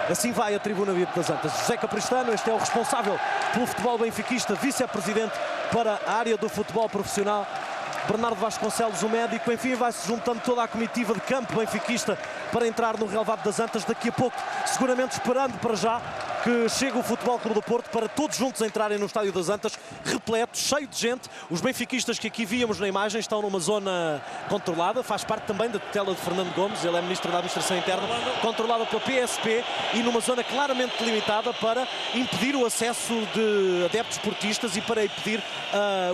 Assim vai a tribuna VIP das Antas. José Capristano, este é o responsável pelo futebol benfiquista, vice-presidente para a área do futebol profissional. Bernardo Vasconcelos, o médico, enfim, vai-se juntando toda a comitiva de campo benfiquista para entrar no relevado das Antas. Daqui a pouco, seguramente esperando para já que chegue o Futebol Clube do Porto para todos juntos entrarem no Estádio das Antas, repleto, cheio de gente. Os benfiquistas que aqui víamos na imagem estão numa zona controlada, faz parte também da tutela de Fernando Gomes, ele é Ministro da Administração Interna, controlada pela PSP e numa zona claramente delimitada para impedir o acesso de adeptos portistas e para impedir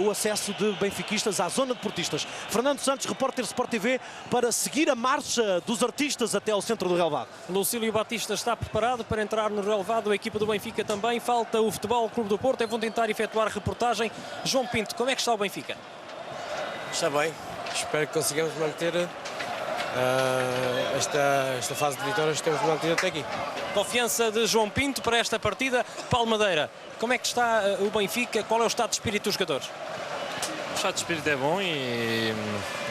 o acesso de benfiquistas à zona de portistas. Fernando Santos, repórter Sport TV, para seguir a marcha dos artistas até ao centro do relevado. Lucílio Batista está preparado para entrar no relevado, a equipa do Benfica também. Falta o Futebol Clube do Porto, vão tentar efetuar reportagem. João Pinto, como é que está o Benfica? Está bem, espero que consigamos manter esta fase de vitórias que temos mantido até aqui. Confiança de João Pinto para esta partida. Palmadeira, como é que está o Benfica? Qual é o estado de espírito dos jogadores? O estado de espírito é bom e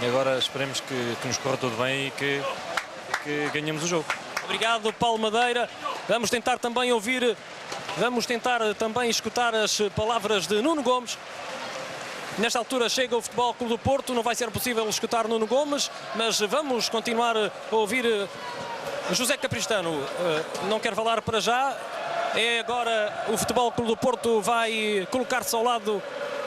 agora esperemos que nos corra tudo bem e que ganhemos o jogo. Obrigado, Palmadeira. Vamos tentar também escutar as palavras de Nuno Gomes. Nesta altura chega o Futebol Clube do Porto, não vai ser possível escutar Nuno Gomes, mas vamos continuar a ouvir José Capristano. Não quero falar para já, é agora o Futebol Clube do Porto vai colocar-se ao lado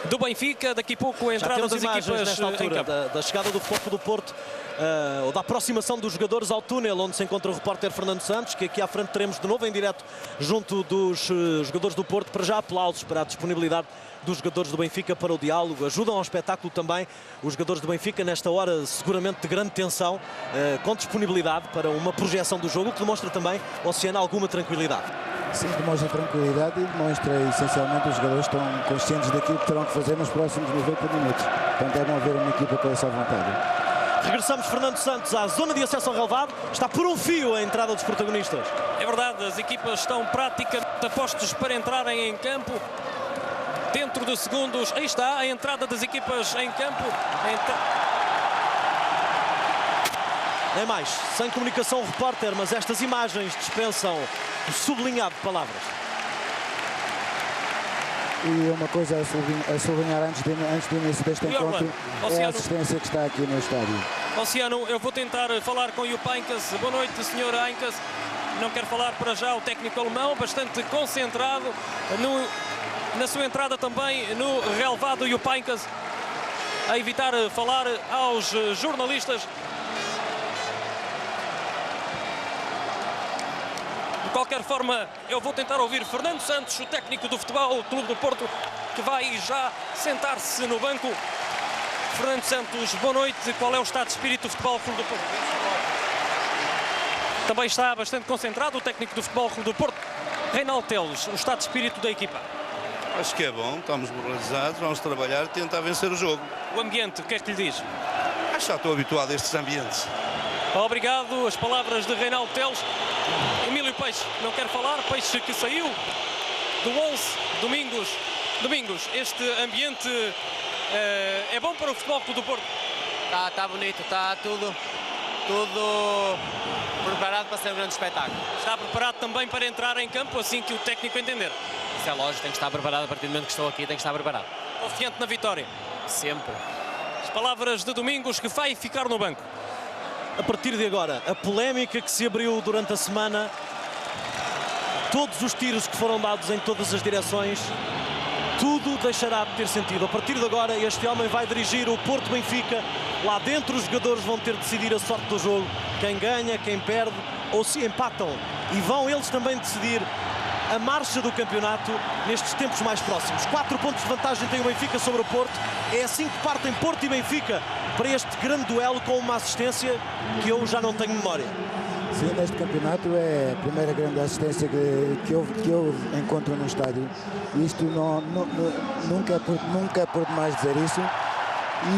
do Benfica, daqui a pouco a entrada das equipas nesta altura da chegada do Futebol Clube do Porto, ou da aproximação dos jogadores ao túnel onde se encontra o repórter Fernando Santos, que aqui à frente teremos de novo em direto junto dos jogadores do Porto. Para já aplausos para a disponibilidade dos jogadores do Benfica para o diálogo, ajudam ao espetáculo também os jogadores do Benfica nesta hora seguramente de grande tensão, com disponibilidade para uma projeção do jogo, que demonstra também, Oceano, alguma tranquilidade. Sim, demonstra tranquilidade e demonstra essencialmente os jogadores estão conscientes daquilo que terão que fazer nos próximos 90 minutos. Portanto, é bom ver uma equipa com essa vontade. Regressamos, Fernando Santos, à zona de acesso ao relevado. Está por um fio a entrada dos protagonistas. É verdade, as equipas estão praticamente a postos para entrarem em campo. Dentro de segundos, aí está a entrada das equipas em campo. É mais, sem comunicação o repórter, mas estas imagens dispensam o sublinhado de palavras. E uma coisa a sublinhar antes do início deste encontro é a assistência que está aqui no estádio. Oceano, eu vou tentar falar com o Jupp Heynckes. Boa noite, Sr. Heynckes. Não quero falar para já o técnico alemão, bastante concentrado na sua entrada também no relevado. Jupp Heynckes a evitar falar aos jornalistas. De qualquer forma, eu vou tentar ouvir Fernando Santos, o técnico do Futebol Clube do Porto, que vai já sentar-se no banco. Fernando Santos, boa noite. Qual é o estado de espírito do Futebol Clube do Porto? Também está bastante concentrado o técnico do Futebol Clube do Porto, Reinaldo Teles, o estado de espírito da equipa. Acho que é bom, estamos moralizados, vamos trabalhar e tentar vencer o jogo. O ambiente, o que é que lhe diz? Acho que já estou habituado a estes ambientes. Obrigado, as palavras de Reinaldo Teles. Emílio Peixe, não quero falar, Peixe que saiu do 11, Domingos, este ambiente é bom para o Futebol Clube do Porto? Está bonito, está tudo preparado para ser um grande espetáculo. Está preparado também para entrar em campo assim que o técnico entender? Isso é lógico, tem que estar preparado a partir do momento que estou aqui, tem que estar preparado. Confiante na vitória? Sempre. As palavras de Domingos, que vai ficar no banco. A partir de agora, a polémica que se abriu durante a semana, todos os tiros que foram dados em todas as direções, tudo deixará de ter sentido. A partir de agora, este homem vai dirigir o Porto Benfica. Lá dentro os jogadores vão ter de decidir a sorte do jogo. Quem ganha, quem perde ou se empatam. E vão eles também decidir a marcha do campeonato nestes tempos mais próximos. 4 pontos de vantagem tem o Benfica sobre o Porto. É assim que partem Porto e Benfica para este grande duelo, com uma assistência que eu já não tenho memória. Sim, neste campeonato é a primeira grande assistência que eu encontro no estádio. Isto nunca é por demais dizer isso.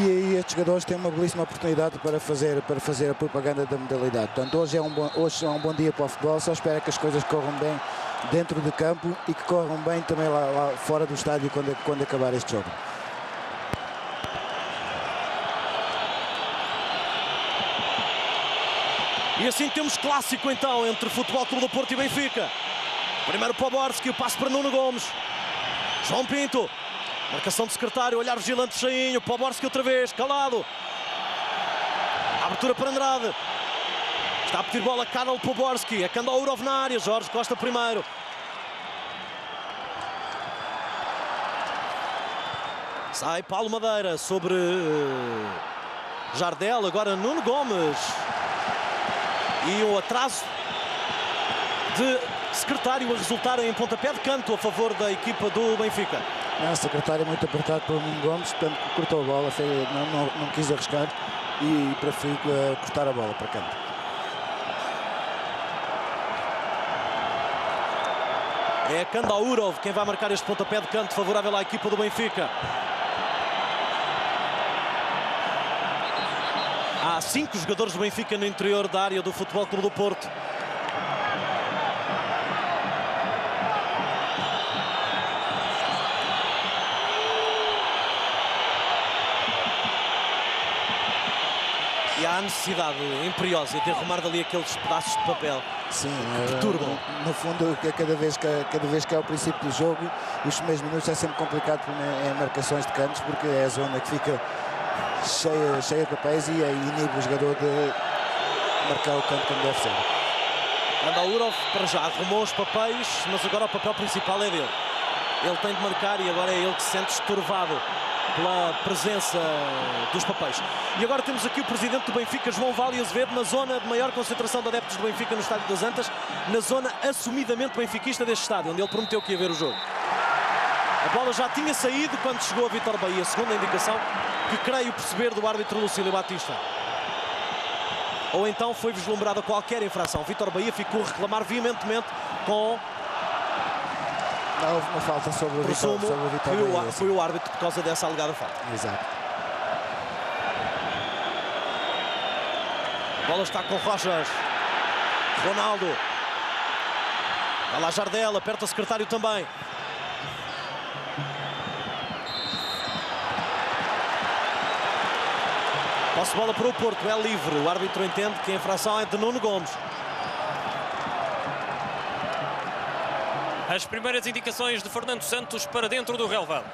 E aí estes jogadores têm uma belíssima oportunidade para fazer a propaganda da modalidade. Portanto, hoje é um bom dia para o futebol. Só espero que as coisas corram bem dentro de campo e que corram bem também lá fora do estádio quando acabar este jogo. E assim temos clássico então entre Futebol Clube do Porto e Benfica. Primeiro Poborski, o passo para Nuno Gomes. João Pinto. Marcação de secretário, olhar vigilante de Cheinho. Poborski outra vez, calado. Abertura para Andrade. Está a pedir bola Karol Poborski. É Kandaourov na área. Jorge Costa primeiro. Sai Paulo Madeira sobre Jardel. Agora Nuno Gomes. E um atraso de secretário a resultar em pontapé de canto a favor da equipa do Benfica. O secretário muito apertado pelo Nuno Gomes, portanto cortou a bola, não quis arriscar e preferiu cortar a bola para canto. É Kandaourov quem vai marcar este pontapé de canto favorável à equipa do Benfica. Há 5 jogadores do Benfica no interior da área do Futebol Clube do Porto. E há a necessidade imperiosa de arrumar dali aqueles pedaços de papel. Sim, perturbam. No fundo, cada vez que é o princípio do jogo, os primeiros minutos é sempre complicado em marcações de cantos, porque é a zona que fica cheia de papéis e inibe o jogador de marcar o canto como deve ser. Kandaourov para já arrumou os papéis, mas agora o papel principal é dele. Ele tem de marcar e agora é ele que se sente estorvado pela presença dos papéis. E agora temos aqui o presidente do Benfica, João Vale Azevedo, na zona de maior concentração de adeptos do Benfica no Estádio das Antas, na zona assumidamente benfiquista deste estádio, onde ele prometeu que ia ver o jogo. A bola já tinha saído quando chegou a Vítor Bahia, segunda indicação que creio perceber do árbitro Lucílio Batista. Ou então foi vislumbrada qualquer infração. Vítor Bahia ficou a reclamar veementemente com... Não, houve uma falta sobre o Vítor Bahia. Foi o árbitro por causa dessa alegada falta. Exato. A bola está com Rojas. Ronaldo. Vai lá Jardel, aperta o secretário também. Posse de bola para o Porto, é livre. O árbitro entende que a infração é de Nuno Gomes. As primeiras indicações de Fernando Santos para dentro do relevado.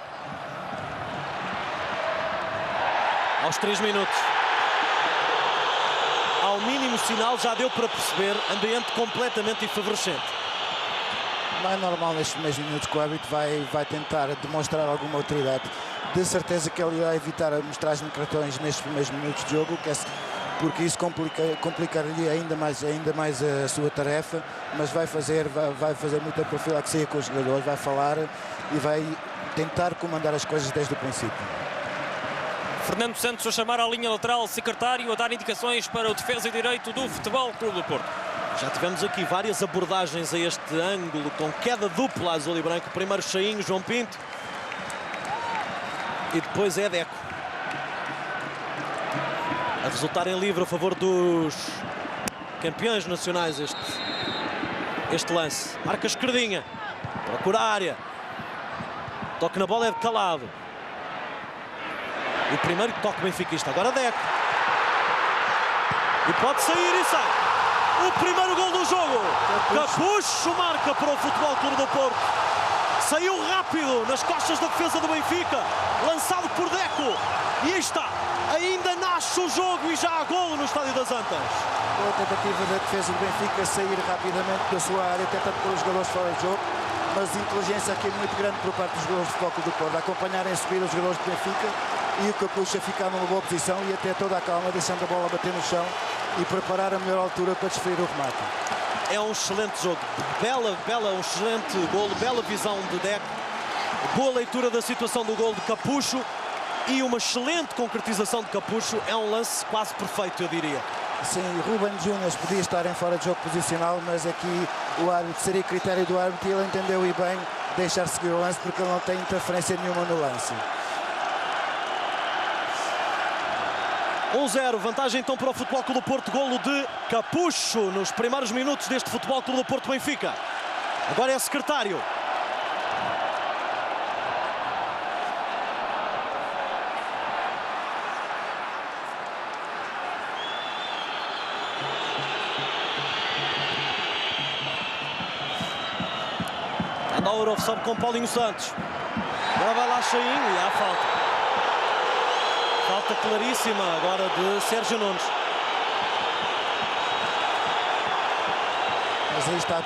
Aos 3 minutos. Ao mínimo sinal já deu para perceber ambiente completamente efervescente. Não é normal nestes primeiros minutos que o árbitro vai tentar demonstrar alguma autoridade. De certeza que ele irá evitar mostrar-lhe cartões nestes primeiros minutos de jogo, porque isso complicaria ainda mais a sua tarefa, mas vai fazer muita profilaxia com os jogadores, vai falar e vai tentar comandar as coisas desde o princípio. Fernando Santos a chamar à linha lateral, secretário a dar indicações para o defesa direito do Futebol Clube do Porto. Já tivemos aqui várias abordagens a este ângulo com queda dupla azul e branco. Primeiro Cheinho, João Pinto e depois é Deco. A resultar em livre a favor dos campeões nacionais este lance. Marca Esquerdinha. Procura a área. Toque na bola é de Calado. O primeiro toque benfiquista. Agora Deco. E pode sair e sai. O primeiro gol do jogo. Capucho marca para o Futebol Clube do Porto. Saiu rápido nas costas da defesa do Benfica. Lançado por Deco. E aí está. Ainda nasce o jogo e já há golo no Estádio das Antas. A tentativa da defesa do Benfica sair rapidamente da sua área, tentando pôr os jogadores fora de jogo, mas inteligência aqui muito grande por parte dos jogadores do Futebol Clube do Porto, a acompanharem a subir os jogadores do Benfica e o Capucho a ficar numa boa posição e até toda a calma, deixando a bola bater no chão e preparar a melhor altura para desferir o remate. É um excelente jogo, um excelente golo, bela visão de Deco, boa leitura da situação do golo de Capucho e uma excelente concretização de Capucho. É um lance quase perfeito, eu diria. Sim, Ruben Júnior podia estar em fora de jogo posicional, mas aqui o árbitro seria critério do árbitro e ele entendeu e bem deixar seguir o lance porque ele não tem interferência nenhuma no lance. 1-0, vantagem então para o Futebol Clube do Porto, golo de Capucho nos primeiros minutos deste Futebol Clube do Porto Benfica. Agora é secretário. Ourov sobe com Paulinho Santos. Agora vai lá Cheinho e há falta. Falta claríssima agora de Sérgio Nunes. Mas aí está,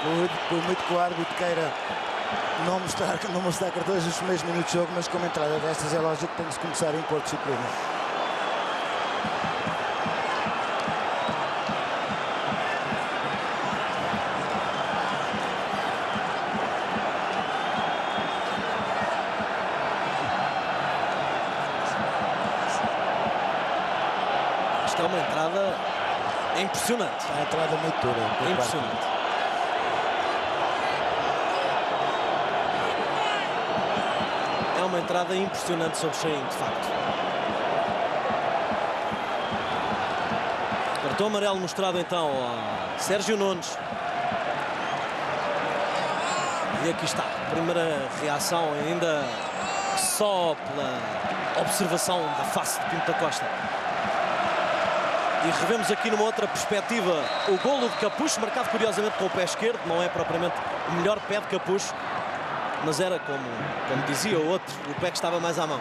por muito que o árbitro queira não mostrar cartões nos primeiros minutos de jogo, mas com uma entrada destas é lógico que tem que se começar a impor disciplina. Isto é uma entrada impressionante. É uma entrada muito dura. Impressionante. É uma entrada impressionante sobre Cheinho, de facto. Cartão amarelo mostrado então a Sérgio Nunes. E aqui está, primeira reação ainda só pela observação da face de Pinto da Costa. E revemos aqui numa outra perspectiva o golo de Capucho, marcado curiosamente com o pé esquerdo. Não é propriamente o melhor pé de Capucho, mas era, como dizia o outro, o pé que estava mais à mão.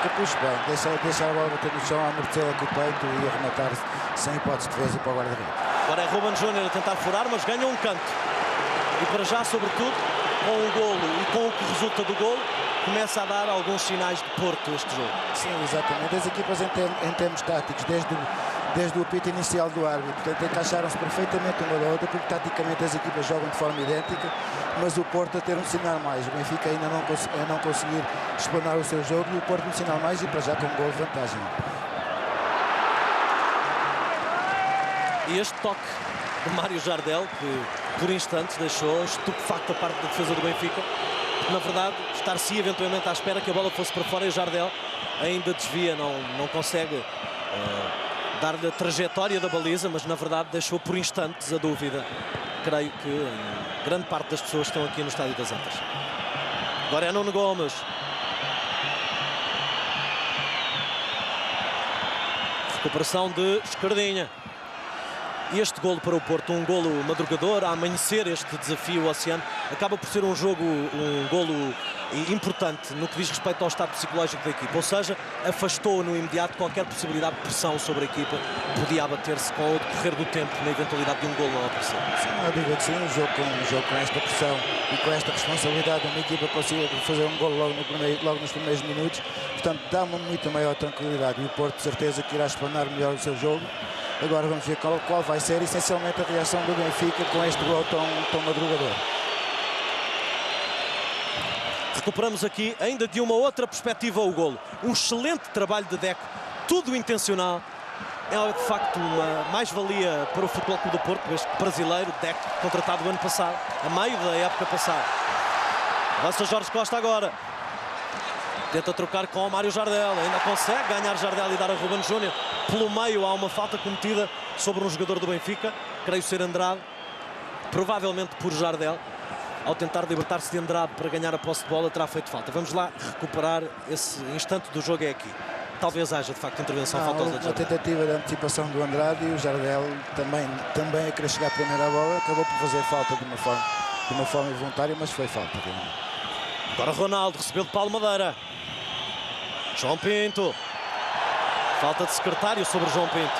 Capucho bem, deixar a bola bater no chão, amortecê-la com o peito e arrematar sem hipótese de defesa para o guarda-redes. Agora é Ruben Júnior a tentar furar, mas ganha um canto. E para já, sobretudo, com o golo e com o que resulta do golo, começa a dar alguns sinais de Porto este jogo. Sim, exatamente. As equipas em termos táticos, desde o apito inicial do árbitro, portanto, encaixaram-se perfeitamente uma da outra, porque taticamente as equipas jogam de forma idêntica, mas o Porto a ter um sinal mais. O Benfica ainda não conseguir explanar o seu jogo e o Porto um sinal mais e para já com um gol de vantagem. E este toque de Mário Jardel, que por instantes deixou estupefacto a parte da defesa do Benfica, na verdade, estar-se eventualmente à espera que a bola fosse para fora e Jardel ainda desvia, não consegue dar-lhe a trajetória da baliza, mas na verdade deixou por instantes a dúvida. Creio que grande parte das pessoas estão aqui no Estádio das Antas. Agora é Nuno Gomes. Recuperação de Esquerdinha. E este golo para o Porto, um golo madrugador, a amanhecer este desafio oceano, acaba por ser um golo importante no que diz respeito ao estado psicológico da equipa. Ou seja, afastou no imediato qualquer possibilidade de pressão sobre a equipa. Podia abater-se com o decorrer do tempo na eventualidade de um golo não aparecer. Sim, eu digo que sim, um jogo com esta pressão e com esta responsabilidade, uma equipa consiga fazer um golo logo nos primeiros minutos. Portanto, dá-me muito maior tranquilidade e o Porto de certeza que irá explanar melhor o seu jogo. Agora vamos ver qual vai ser essencialmente a reação do Benfica com este gol tão madrugador. Recuperamos aqui ainda de uma outra perspectiva o golo. Um excelente trabalho de Deco, tudo intencional. É de facto uma mais-valia para o Futebol Clube do Porto, este brasileiro, Deco, contratado o ano passado, a meio da época passada. Avança Jorge Costa agora. Tenta trocar com o Mário Jardel, ainda consegue ganhar Jardel e dar a Ruben Júnior. Pelo meio há uma falta cometida sobre um jogador do Benfica, creio ser Andrade, provavelmente por Jardel. Ao tentar libertar-se de Andrade para ganhar a posse de bola, terá feito falta. Vamos lá recuperar esse instante do jogo, é aqui. Talvez haja de facto intervenção faltosa de Jardel. Uma tentativa de antecipação do Andrade e o Jardel também a querer chegar primeiro à bola, acabou por fazer falta de uma forma involuntária, mas foi falta. Agora Ronaldo recebeu de Paulo Madeira. João Pinto. Falta de secretário sobre João Pinto.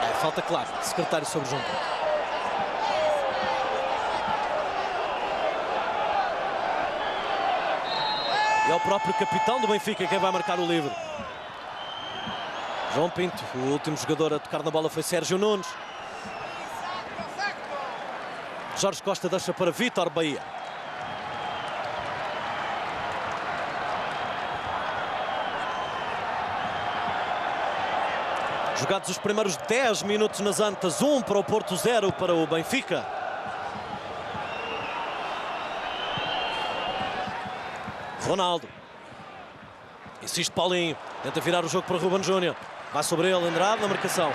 É falta clara de secretário sobre João Pinto. E é o próprio capitão do Benfica quem vai marcar o livre. João Pinto, o último jogador a tocar na bola foi Sérgio Nunes. Jorge Costa deixa para Vítor Bahia. Jogados os primeiros 10 minutos nas Antas, 1 para o Porto, 0 para o Benfica. Ronaldo. Insiste Paulinho, tenta virar o jogo para Ruben Júnior. Vai sobre ele, Andrade na marcação.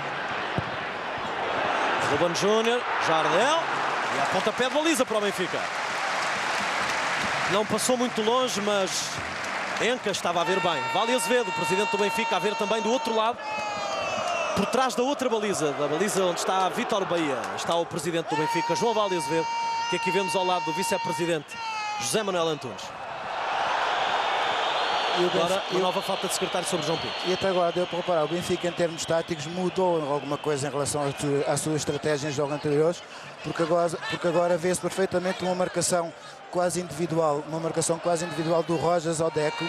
Ruben Júnior, Jardel. E a pontapé de baliza para o Benfica. Não passou muito longe, mas Enca estava a ver bem. Vale Azevedo, presidente do Benfica, a ver também do outro lado. Por trás da outra baliza, da baliza onde está Vítor Bahia, está o presidente do Benfica, João Vale Azevedo, que aqui vemos ao lado do vice-presidente José Manuel Antunes. E agora uma nova falta de secretário sobre João Pinto. E até agora deu para reparar, o Benfica em termos táticos mudou alguma coisa em relação à sua estratégia em jogos anteriores, porque agora vê-se perfeitamente uma marcação quase individual do Rojas ao Deco,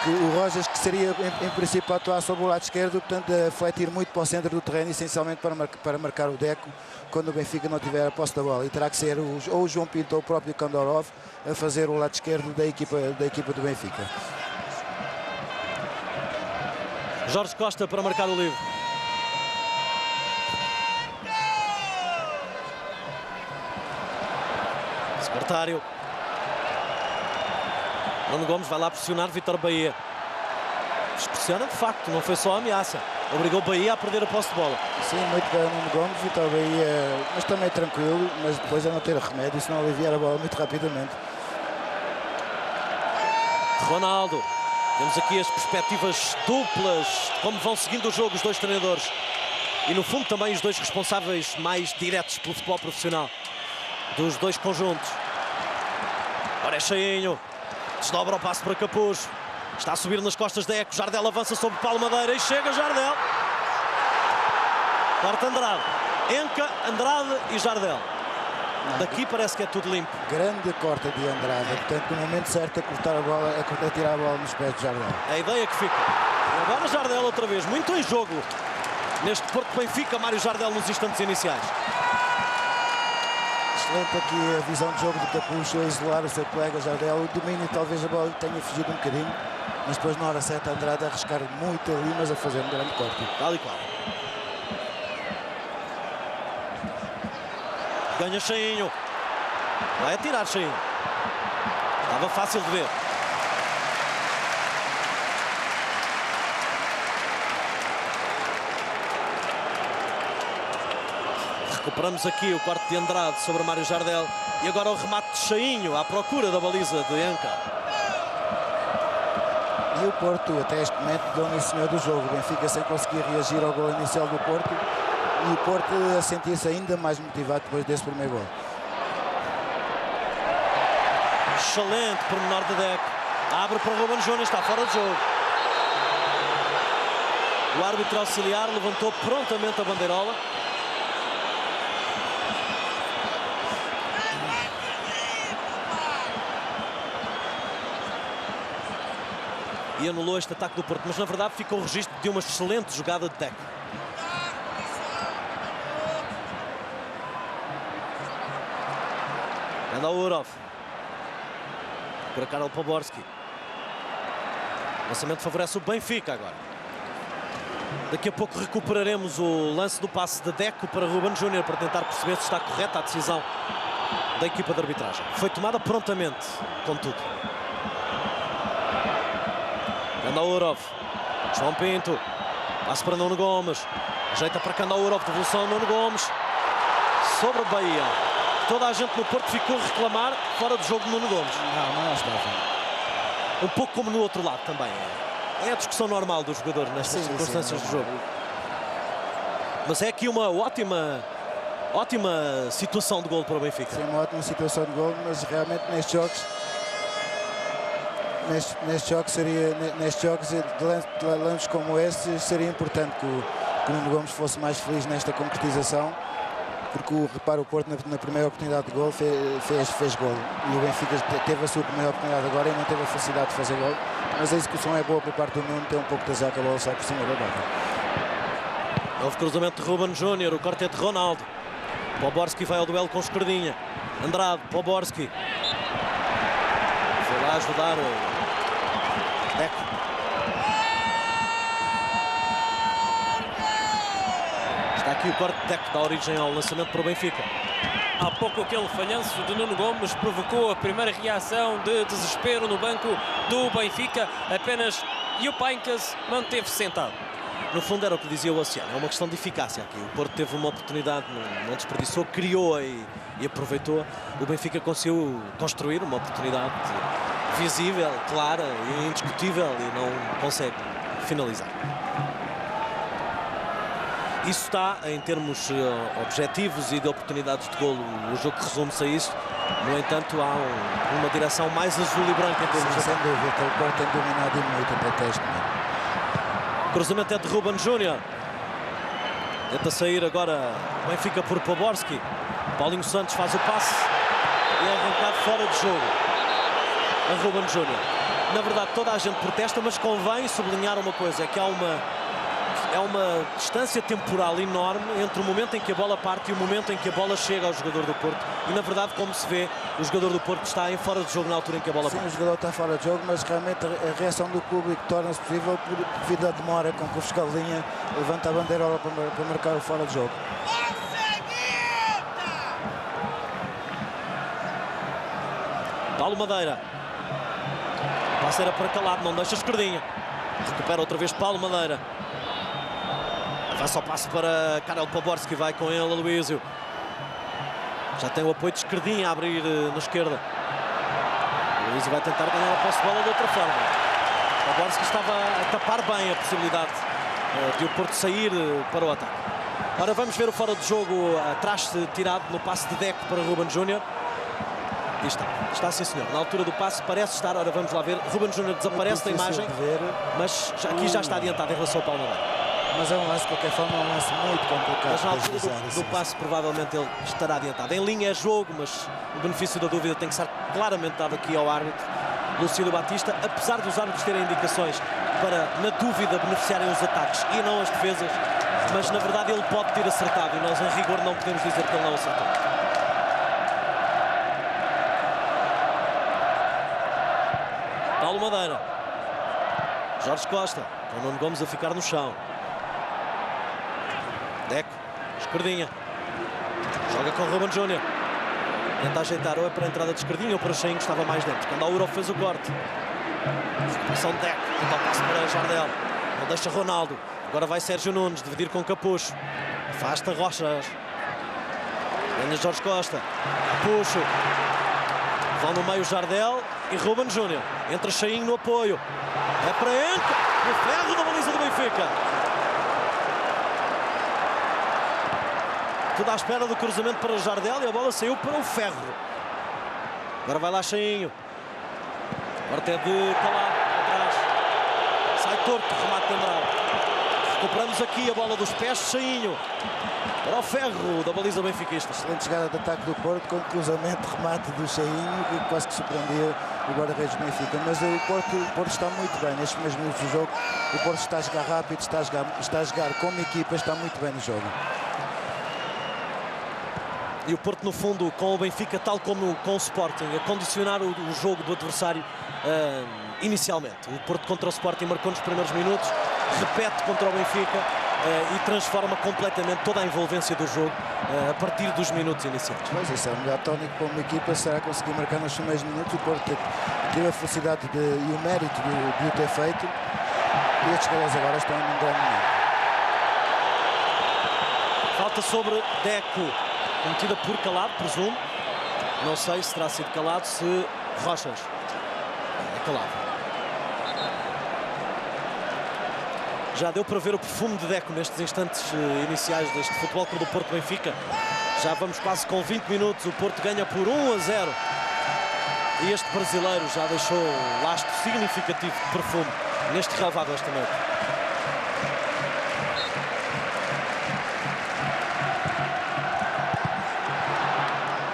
que o Rojas que seria em princípio a atuar sobre o lado esquerdo, portanto a fletir muito para o centro do terreno, essencialmente para marcar o Deco quando o Benfica não tiver a posse da bola, e terá que ser ou o João Pinto ou o próprio Kandorov a fazer o lado esquerdo da equipa do Benfica. Jorge Costa para marcar o livro. Secretário. Nuno Gomes vai lá pressionar Vítor Bahia. Pressiona de facto, não foi só a ameaça. Obrigou Bahia a perder a posse de bola. Sim, muito bem Nuno Gomes, Vítor Bahia, mas também tranquilo, mas depois a não ter remédio, se não aliviar a bola muito rapidamente. Ronaldo. Temos aqui as perspectivas duplas, como vão seguindo o jogo os dois treinadores. E no fundo também os dois responsáveis mais diretos pelo futebol profissional dos dois conjuntos. Ora é Cheinho. Desdobra o passo para Capucho. Está a subir nas costas de Eco. Jardel avança sobre Paulo Madeira e chega Jardel. Corta Andrade. Enca, Andrade e Jardel. Daqui parece que é tudo limpo. Grande corta de Andrade, portanto no momento certo é cortar a bola, é tirar a bola nos pés de Jardel. É a ideia que fica. E agora Jardel outra vez, muito em jogo neste Porto Benfica, Mário Jardel nos instantes iniciais. Excelente aqui a visão de jogo do Capucho, a isolar o seu colega Jardel. O domínio talvez a bola tenha fugido um bocadinho, mas depois na hora certa Andrade a arriscar muito ali, mas a fazer um grande corte. Tal e qual. Ganha Cheinho. Vai atirar Cheinho. Estava fácil de ver. Recuperamos aqui o corte de Andrade sobre Mário Jardel. E agora o remate de Cheinho à procura da baliza de Enca. E o Porto até este momento dono e senhor do jogo. O Benfica sem conseguir reagir ao gol inicial do Porto. E o Porto a sentir-se ainda mais motivado depois desse primeiro gol. Excelente pormenor de Deco. Abre para o Ruben Júnior, está fora de jogo. O árbitro auxiliar levantou prontamente a bandeirola. E anulou este ataque do Porto, mas na verdade ficou o registro de uma excelente jogada de Deco. Anda o Urov. Para Karel Poborski. O lançamento favorece o Benfica agora. Daqui a pouco recuperaremos o lance do passe de Deco para Ruben Júnior para tentar perceber se está correta a decisão da equipa de arbitragem. Foi tomada prontamente, contudo. Kandaurov. João Pinto. Passe para Nuno Gomes. Ajeita para Kandaurov. Devolução Nuno Gomes. Sobre Bahia. Toda a gente no Porto ficou a reclamar fora do jogo de Nuno Gomes. Não estava. Um pouco como no outro lado também. É a discussão normal dos jogadores nestas circunstâncias do jogo. Mas é aqui uma ótima situação de gol para o Benfica. Sim, uma ótima situação de gol, mas realmente nestes jogos de lances como esse, seria importante que o Nuno Gomes fosse mais feliz nesta concretização, porque repara, o Porto na primeira oportunidade de gol fez gol, e o Benfica teve a sua primeira oportunidade agora e não teve a facilidade de fazer gol, mas a execução é boa por parte do Nuno, tem um pouco de azar que a bola sai por cima da bola. Novo cruzamento de Ruben Júnior, o corte é de Ronaldo. Poborski vai ao duelo com Esquerdinha. Andrade, Poborski. Foi lá ajudar o Deco. Está aqui o corte de Deco, dá origem ao lançamento para o Benfica. Há pouco aquele falhanço de Nuno Gomes provocou a primeira reação de desespero no banco do Benfica. Apenas Jupainkas manteve-se sentado. No fundo era o que dizia o Oceano, é uma questão de eficácia aqui. O Porto teve uma oportunidade, não desperdiçou, criou-a e aproveitou. O Benfica conseguiu construir uma oportunidade visível, clara e indiscutível e não consegue finalizar. Isso está, em termos objetivos e de oportunidades de golo, o jogo resume-se a isso. No entanto, há uma direção mais azul e branca em termos de... Sem dúvida, o Porto tem dominado e muito até este momento. Cruzamento é de Ruben Júnior. Tenta sair agora o Benfica por Poborski. Paulinho Santos faz o passe e é arrancado fora de jogo a Ruben Júnior. Na verdade, toda a gente protesta, mas convém sublinhar uma coisa, é que há uma distância temporal enorme entre o momento em que a bola parte e o momento em que a bola chega ao jogador do Porto. E, na verdade, como se vê, o jogador do Porto está em fora de jogo na altura em que a bola parte. Sim, o jogador está fora de jogo, mas realmente a reação do público torna-se possível devido à demora com que o fiscal de linha levanta a bandeira para marcar o fora de jogo. Paulo Madeira. Passeira para Calado, não deixa Esquerdinha. Recupera outra vez Paulo Madeira. Avança o passe para Karel Poborski, vai com ele Aloísio. Já tem o apoio de Esquerdinha a abrir na esquerda. Aloísio vai tentar ganhar a posse de bola de outra forma. Poborski estava a tapar bem a possibilidade de o Porto sair para o ataque. Ora, vamos ver o fora de jogo atrás tirado no passe de Deco para Ruben Júnior. E está sim senhor, na altura do passe parece estar, ora vamos lá ver, Ruben Júnior desaparece da imagem, mas aqui já está adiantado em relação ao Paulo Madeira. Mas é um lance, de qualquer forma, é um lance muito complicado. Mas na altura do passe provavelmente ele estará adiantado. Em linha é jogo, mas o benefício da dúvida tem que estar claramente dado aqui ao árbitro, Lúcio Batista, apesar dos árbitros terem indicações para, na dúvida, beneficiarem os ataques e não as defesas, mas na verdade ele pode ter acertado e nós em rigor não podemos dizer que ele não acertou. Paulo Madeira, Jorge Costa, com o Nuno Gomes a ficar no chão. Deco, Esquerdinha, joga com o Ruben Júnior, tenta ajeitar ou é para a entrada de Esquerdinha ou para o Cheinho que estava mais dentro. Candauro fez o corte. Recuperação de Deco, então passo para Jardel, não deixa Ronaldo. Agora vai Sérgio Nunes dividir com Capucho, afasta Rochas, ganha Jorge Costa, Capucho. Vão no meio Jardel e Ruben Júnior. Entra Cheinho no apoio. É para Enca. O ferro da baliza do Benfica. Tudo à espera do cruzamento para Jardel e a bola saiu para o ferro. Agora vai lá Cheinho. Corte é de Calado. Atrás. Sai torto. Remate tembrado. Recuperamos aqui a bola dos pés. Cheinho. Para o ferro da baliza benfiquista. Excelente jogada de ataque do Porto com cruzamento, remate do Cheinho, que quase que surpreendeu o guarda-redes do Benfica. Mas o Porto está muito bem nestes mesmos minutos do jogo. O Porto está a jogar rápido, está a jogar como equipa, está muito bem no jogo. E o Porto, no fundo, com o Benfica, tal como com o Sporting, a condicionar o jogo do adversário inicialmente. O Porto contra o Sporting marcou nos primeiros minutos, repete contra o Benfica e transforma completamente toda a envolvência do jogo a partir dos minutos iniciais. Pois, isso é o melhor tónico para uma equipa, será conseguir marcar nos primeiros minutos. O Porto teve a felicidade e o mérito de o ter feito. E estes jogadores agora estão num grande momento. Falta sobre Deco, cometida por Calado, presumo. Não sei se terá sido Calado, se Rochas. É Calado. Já deu para ver o perfume de Deco nestes instantes iniciais deste Futebol Clube do Porto Benfica. Já vamos quase com 20 minutos. O Porto ganha por 1-0. E este brasileiro já deixou um lastro significativo de perfume neste relvado esta noite.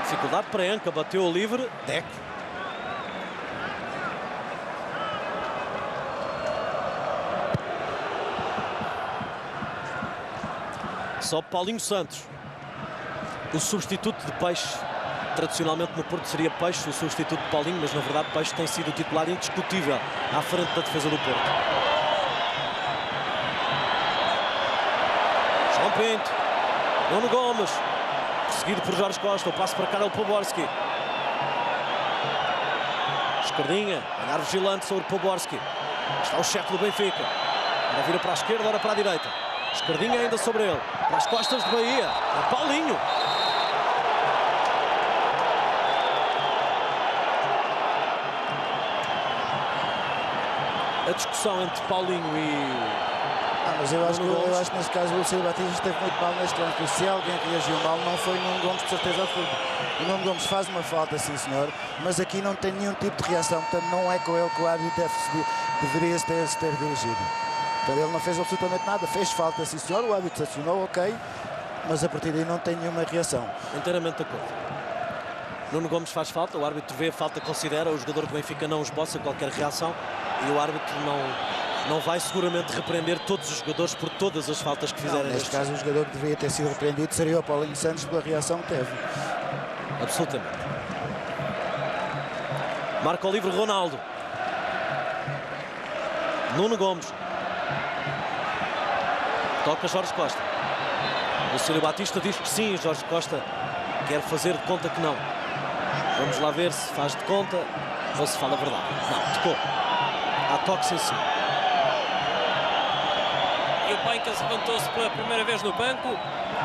Dificuldade para Enca, bateu o livre. Deco. Só Paulinho Santos, o substituto de Peixe. Tradicionalmente no Porto seria Peixe o substituto de Paulinho, mas na verdade Peixe tem sido o titular indiscutível à frente da defesa do Porto. João Pinto, Nuno Gomes, perseguido por Jorge Costa, o passo para Karel Poborski. Esquerdinha, olhar vigilante sobre Poborski. Está o chefe do Benfica. Ora vira para a esquerda, ora para a direita. Esquerdinha ainda sobre ele, para as costas de Bahia, é Paulinho. a discussão entre Paulinho e... Mas eu acho Nuno que neste caso o Lucílio Batista esteve muito mal neste lance. Se alguém reagiu mal, não foi Nuno Gomes, de certeza absoluta. O Nuno Gomes faz uma falta, sim senhor, mas aqui não tem nenhum tipo de reação, portanto não é com ele que o árbitro deveria se ter dirigido. Então ele não fez absolutamente nada, fez falta, sim senhor, o árbitro sancionou, ok, mas a partir daí não tem nenhuma reação. Inteiramente de acordo. Nuno Gomes faz falta, o árbitro vê a falta, considera, o jogador do Benfica não esboça qualquer reação e o árbitro não vai seguramente repreender todos os jogadores por todas as faltas que fizerem. Neste caso o jogador que deveria ter sido repreendido seria o Paulinho Santos pela reação que teve. Absolutamente. Marca o livre Ronaldo. Nuno Gomes. Toca Jorge Costa. O Lucílio Batista diz que sim, Jorge Costa quer fazer de conta que não. Vamos lá ver se faz de conta ou se fala a verdade. Não, tocou. Há toque sim, sim. E o Paicas levantou-se pela primeira vez no banco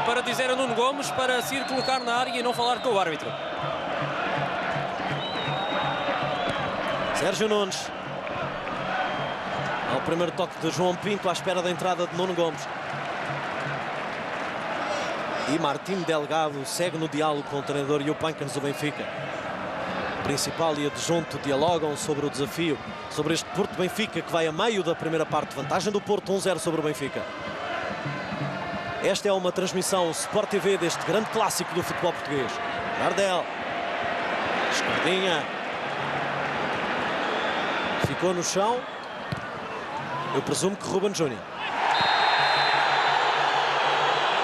para dizer a Nuno Gomes para se ir colocar na área e não falar com o árbitro. Sérgio Nunes. Ao primeiro toque de João Pinto à espera da entrada de Nuno Gomes. E Martim Delgado segue no diálogo com o treinador e o Paicas do Benfica. O principal e adjunto dialogam sobre o desafio, sobre este Porto-Benfica que vai a meio da primeira parte. Vantagem do Porto 1-0 sobre o Benfica. Esta é uma transmissão Sport TV deste grande clássico do futebol português. Jardel. Esquerdinha. Ficou no chão. Eu presumo que Ruben Júnior.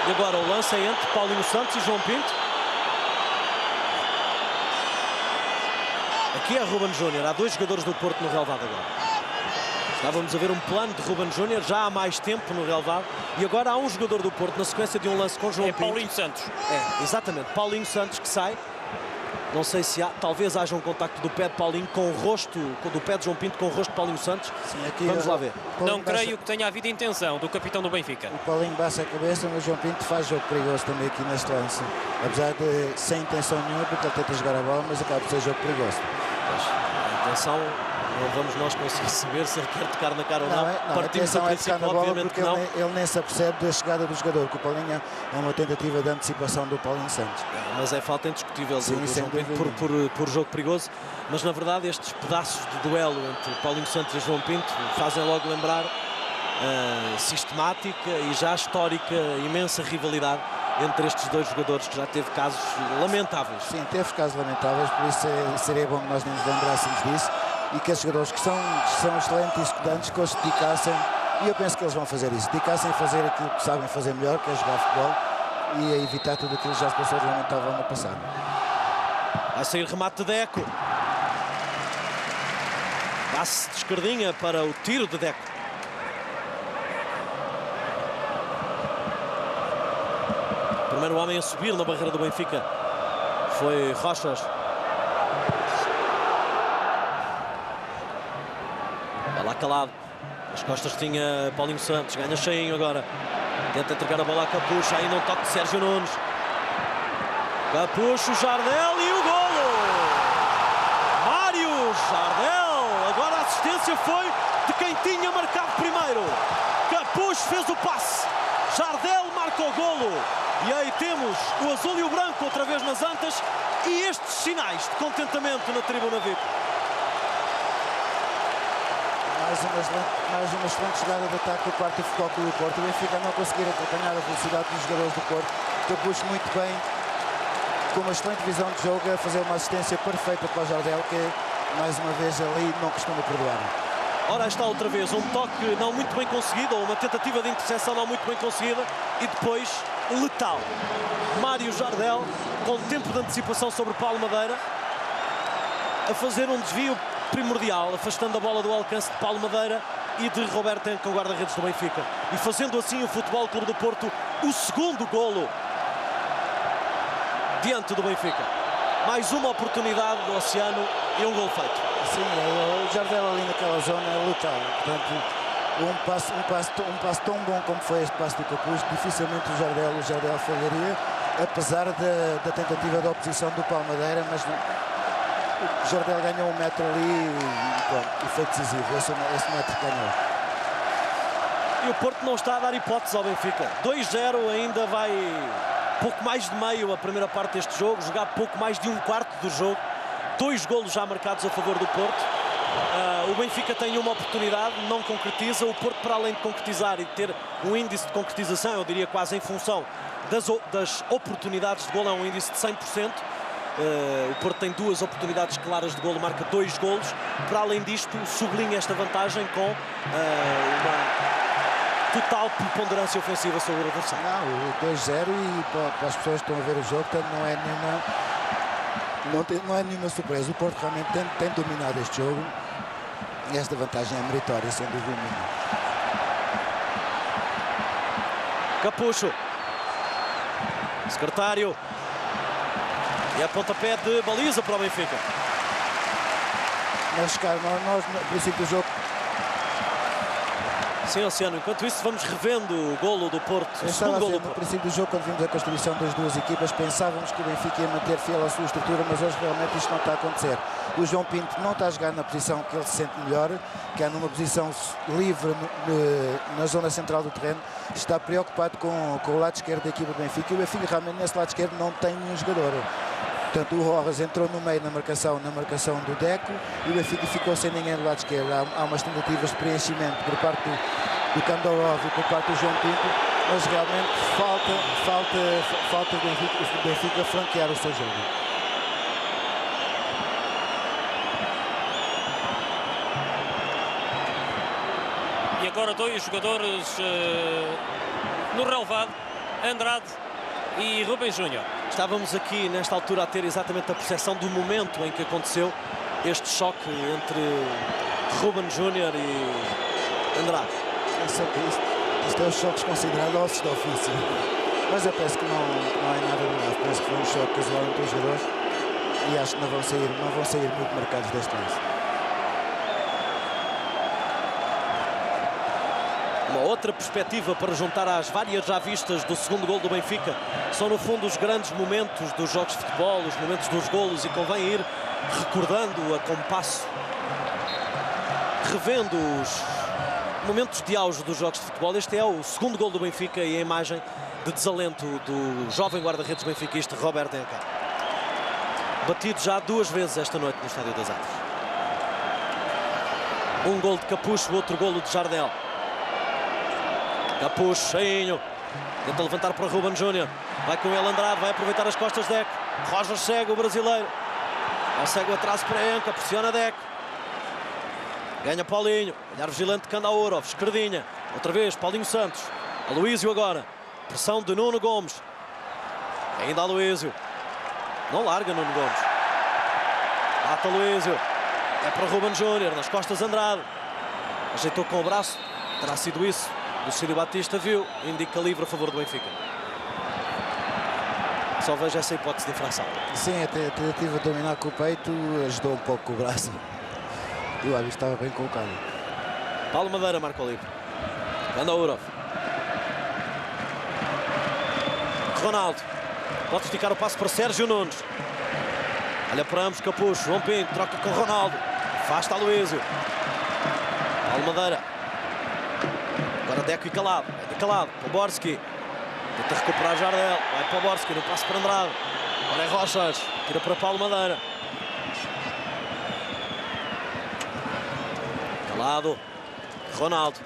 E agora o lance é entre Paulinho Santos e João Pinto. Aqui é Ruben Júnior. Há dois jogadores do Porto no relvado agora. Estávamos a ver um plano de Ruben Júnior já há mais tempo no relvado. E agora há um jogador do Porto na sequência de um lance com João Pinto. Paulinho Santos. É, exatamente. Paulinho Santos que sai. Não sei se há, talvez haja um contacto do pé de Paulinho com o rosto, do pé de João Pinto com o rosto de Paulinho Santos. Sim, aqui vamos lá ver. Não creio que tenha havido intenção do capitão do Benfica. O Paulinho baixa a cabeça, mas o João Pinto faz jogo perigoso também aqui neste lance. Apesar de sem intenção nenhuma, porque ele tenta jogar a bola, mas acaba por ser jogo perigoso. A intenção, não vamos nós conseguir saber se ele quer tocar na cara ou não. A Partimos do intenção é tocar princípio, na bola obviamente porque que não. ele nem se apercebe da chegada do jogador, que o Paulinho é uma tentativa de antecipação do Paulinho Santos. Mas é falta indiscutível Sim, do sem João Pinto dúvida. por jogo perigoso. Mas na verdade estes pedaços de duelo entre Paulinho Santos e João Pinto fazem logo lembrar sistemática e já histórica imensa rivalidade entre estes dois jogadores, que já teve casos lamentáveis. Sim, teve casos lamentáveis, por isso seria bom que nós nos lembrássemos disso e que esses jogadores que são excelentes e estudantes que se dedicassem, e eu penso que eles vão fazer isso, dedicassem a fazer aquilo que sabem fazer melhor, que é jogar futebol, e a evitar tudo aquilo que já se passou de lamentável no passado. Vai sair remate de Deco. Passe de esquerdinha para o tiro de Deco. O primeiro homem a subir na barreira do Benfica foi Rochas. Vai lá calado. As costas tinha Paulinho Santos. Ganha cheinho agora. Tenta entregar a bola a Capucho. Aí não toque de Sérgio Nunes. Capucho, Jardel e o golo! Mário Jardel. Agora a assistência foi de quem tinha marcado primeiro. Capucho fez o passe. Jardel marca o golo. E aí temos o azul e o branco outra vez nas antas e estes sinais de contentamento na tribuna VIP. Mais uma excelente jogada de ataque por parte do Futebol Clube do Porto. O Benfica não conseguir acompanhar a velocidade dos jogadores do Porto. Capucho muito bem, com uma excelente visão de jogo, a fazer uma assistência perfeita para o Jardel, que mais uma vez ali não costuma perdoar. Ora, está outra vez um toque não muito bem conseguido, ou uma tentativa de interseção não muito bem conseguida, e depois letal. Mário Jardel, com tempo de antecipação sobre Paulo Madeira, a fazer um desvio primordial, afastando a bola do alcance de Paulo Madeira e de Roberto Henrique, o guarda-redes do Benfica. E fazendo assim o Futebol Clube do Porto o segundo golo diante do Benfica. Mais uma oportunidade do Oceano e um golo feito. Sim, o Jardel ali naquela zona é letal. Portanto, um passo tão bom como foi este passo do Capucho, dificilmente o Jardel falharia, apesar da tentativa de oposição do Paulo Madeira, mas O Jardel ganhou 1 metro ali e, pronto, e foi decisivo. Esse metro ganhou. E o Porto não está a dar hipóteses ao Benfica. 2-0, ainda vai pouco mais de meio a primeira parte deste jogo, jogar pouco mais de um quarto do jogo. 2 golos já marcados a favor do Porto. O Benfica tem uma oportunidade, não concretiza. O Porto, para além de concretizar e ter um índice de concretização, eu diria quase em função das oportunidades de golo, é um índice de 100%. O Porto tem 2 oportunidades claras de golo, marca 2 golos. Para além disto, sublinha esta vantagem com uma total preponderância ofensiva sobre o adversário. Não, o 2-0 e para as pessoas que estão a ver o jogo, portanto, não é nenhuma surpresa. O Porto realmente tem dominado este jogo e esta vantagem é meritória, sem dúvida nenhuma. Capucho. Secretário. E a pontapé de baliza para o Benfica. Mas, cara, nós no princípio do jogo... Sim, Oceano, enquanto isso vamos revendo o golo do Porto, o segundo golo do No Porto. princípio do jogo, quando vimos a constituição das duas equipas, pensávamos que o Benfica ia manter fiel à sua estrutura, mas hoje realmente isto não está a acontecer. O João Pinto não está a jogar na posição que ele se sente melhor, que é numa posição livre na zona central do terreno. Está preocupado com o lado esquerdo da equipa do Benfica e o Benfica realmente nesse lado esquerdo não tem nenhum jogador. Portanto, o Rojas entrou no meio na marcação do Deco e o Benfica ficou sem ninguém do lado esquerdo. Há umas tentativas de preenchimento por parte do Kandarov e por parte do João Pinto, mas realmente falta o Benfica flanquear o seu jogo. E agora 2 jogadores no relevado, Andrade e Rubens Júnior. Estávamos aqui nesta altura a ter exatamente a percepção do momento em que aconteceu este choque entre Rubens Júnior e Andrade. Isto é os choques considerados ossos de ofício, mas eu penso que não é nada de grave. Penso que foi um choque casual entre os jogadores e acho que não vão sair muito marcados deste lance. Uma outra perspectiva para juntar às várias já vistas do segundo golo do Benfica são no fundo os grandes momentos dos jogos de futebol, os momentos dos golos, e convém ir recordando a compasso, revendo os momentos de auge dos jogos de futebol. Este é o segundo golo do Benfica e a imagem de desalento do jovem guarda-redes benfiquista Roberto Enca, batido já 2 vezes esta noite no Estádio das Aves. Um golo de Capucho, outro golo de Jardel. Capucho, cheinho, tenta levantar para Rubens Júnior, vai com ele Andrade, vai aproveitar as costas de Deco. Rojas segue o brasileiro, consegue o atraso para Enca, pressiona Deco, ganha Paulinho, olhar vigilante de Kandaurov, esquerdinha, outra vez Paulinho Santos, Aloísio agora, pressão de Nuno Gomes, ainda Aloísio, não larga Nuno Gomes, bate Aloísio, é para Rubens Júnior, nas costas Andrade, ajeitou com o braço, terá sido isso. Lucílio Batista viu, indica livre a favor do Benfica. Só vejo essa hipótese de infração. Sim, a tentativa de dominar com o peito ajudou um pouco com o braço. E o árbitro estava bem colocado. Paulo Madeira marca o livre. Kandaurov. Ronaldo. Pode esticar o passo para Sérgio Nunes. Olha para ambos, Capucho. João Pinto troca com Ronaldo. Afasta Aloísio. Paulo Madeira. Agora Deco e Calado. É de Calado. Poborski. Tenta recuperar Jardel. Vai para Poborski. No passo para Andrade. Olha é Rochas. Tira para Paulo Madeira. Calado. Ronaldo.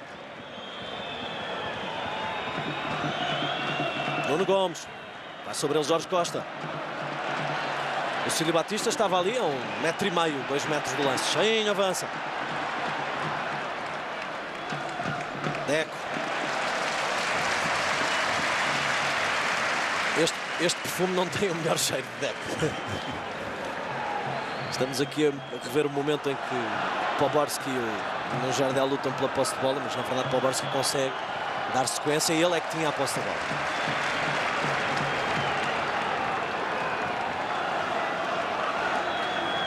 Nuno Gomes. Vai sobre ele Jorge Costa. O Lucílio Batista estava ali a 1,5 metro, 2 metros do lance. Cheinho avança. Deco. Este perfume não tem o melhor cheiro de Deco. Estamos aqui a rever o momento em que Poborski e o Jardel lutam pela posse de bola, mas na verdade Poborski consegue dar sequência e ele é que tinha a posse da bola.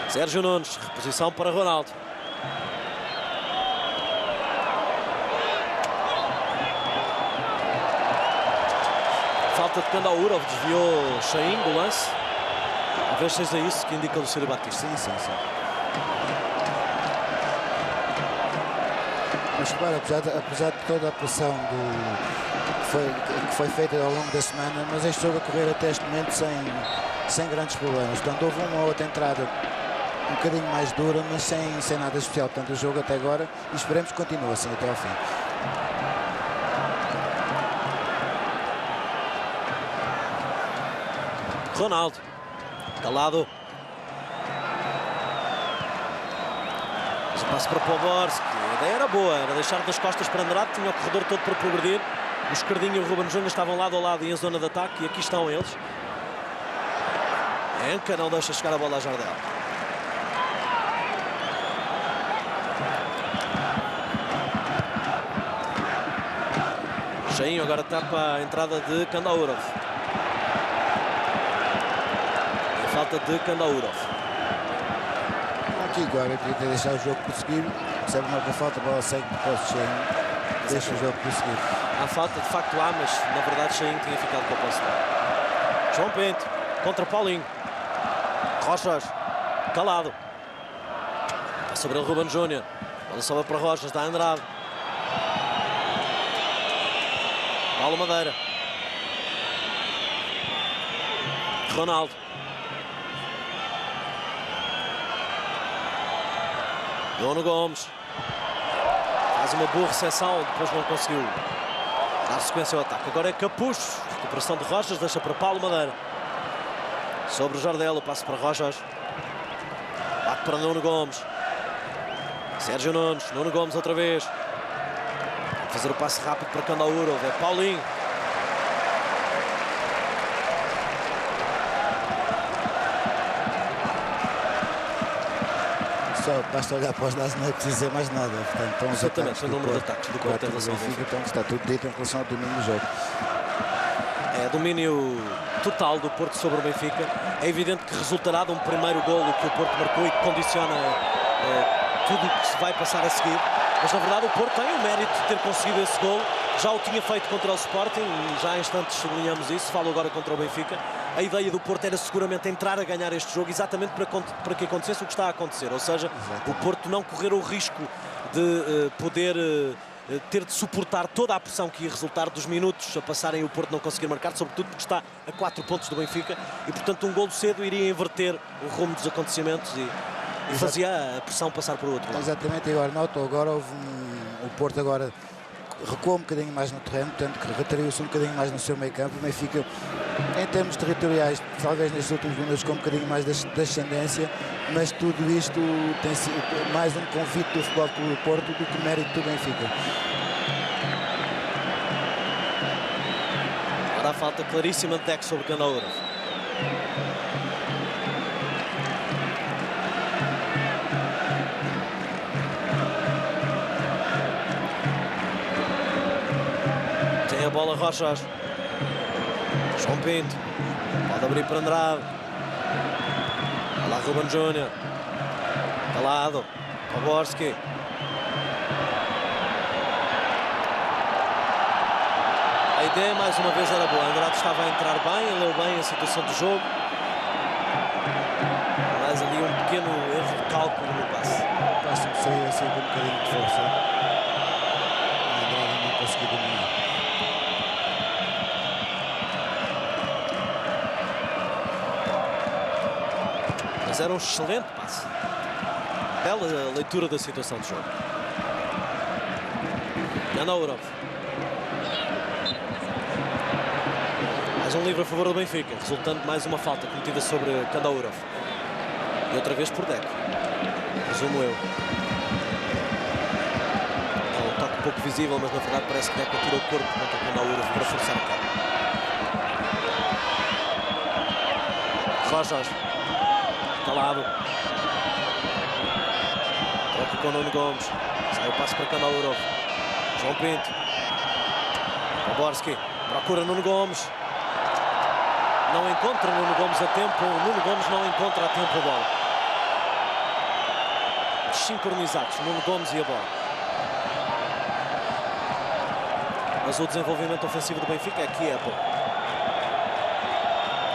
Sérgio Nunes, reposição para Ronaldo. Falta de Kandaurov, desviou Cheinho do lance. Talvez seja isso que indica Lucílio Batista. Sim, sim, sim. Mas claro, apesar de toda a pressão que foi feita ao longo da semana, mas este jogo a correr até este momento sem grandes problemas. Portanto, houve uma ou outra entrada um bocadinho mais dura, mas sem nada especial. Portanto, o jogo até agora, e esperemos que continue assim até ao fim. Ronaldo, calado. Mas o passo para Poborski. A ideia era boa, era deixar das costas para Andrade, tinha o corredor todo para progredir. O Esquerdinho e o Ruben Júnior estavam lado a lado e em zona de ataque, e aqui estão eles. Enca não deixa chegar a bola a Jardel. Cheinho agora tapa a entrada de Kandaourov. Falta de Kandaourov. Aqui agora queria deixar o jogo prosseguir. Recebe uma falta, a bola segue de posse Cheinho. Deixa o jogo prosseguir. A falta de facto há, mas na verdade Cheinho tinha ficado com a posse. João Pinto contra Paulinho. Rochas, calado. Sobre ele Ruben Júnior. Bola sobe para Rochas, dá Andrade. Paulo Madeira. Ronaldo. Nuno Gomes. Faz uma boa recepção, depois não conseguiu dar sequência ao ataque. Agora é Capucho. Recuperação de Rochas, deixa para Paulo Madeira. Sobre o Jardel, o passo para Rochas. Bate para Nuno Gomes. Sérgio Nunes, Nuno Gomes outra vez. Fazer o passe rápido para Kandaourov, é Paulinho. Só basta olhar para os lados, não é preciso dizer mais nada. Portanto, estão os ataques o número de ataques do Porto em relação ao Benfica, então está tudo dito em relação ao domínio do jogo. É domínio total do Porto sobre o Benfica. É evidente que resultará de um primeiro golo que o Porto marcou e que condiciona tudo o que se vai passar a seguir. Mas na verdade o Porto tem o mérito de ter conseguido esse golo. Já o tinha feito contra o Sporting, já há instantes sublinhamos isso, falo agora contra o Benfica. A ideia do Porto era seguramente entrar a ganhar este jogo exatamente para que acontecesse o que está a acontecer. Ou seja, o Porto não correr o risco de poder ter de suportar toda a pressão que ia resultar dos minutos a passarem e o Porto não conseguir marcar, sobretudo porque está a 4 pontos do Benfica e portanto um golo cedo iria inverter o rumo dos acontecimentos e fazia a pressão passar para o outro lado. Exatamente, agora noto, agora houve o Porto agora recuou um bocadinho mais no terreno, tanto que retraiu-se um bocadinho mais no seu meio campo. O Benfica, em termos territoriais, talvez nestes últimos minutos com um bocadinho mais de ascendência, mas tudo isto tem sido mais um convite do Futebol Clube do Porto do que mérito do Benfica. Agora a falta claríssima de Deck sobre Kandaourov. Tem a bola Rochas. João Pinto. Pode abrir para Andrade. Olha lá Ruben Júnior. Calado. Poborski. A ideia mais uma vez era boa. Andrade estava a entrar bem, leu bem a situação do jogo. Mas ali um pequeno erro de cálculo no passe. O passe que saiu assim com um bocadinho de força. A Andrade não conseguiu dominar. Mas era um excelente passe. Bela leitura da situação do jogo. Kandaourov. Mais um livre a favor do Benfica, resultando de mais uma falta cometida sobre Kandaourov. E outra vez por Deck. Presumo eu. É um toque pouco visível, mas na verdade parece que Deck atira o corpo contra Kandaourov para forçar a cara. Rochas. Calado. Troca com o Nuno Gomes. Sai o passo para Kandaourov. João Pinto. Poborski. Procura Nuno Gomes. Não encontra Nuno Gomes a tempo. Nuno Gomes não encontra a tempo a bola. Sincronizados. Nuno Gomes e a bola. Mas o desenvolvimento ofensivo do Benfica aqui é bom.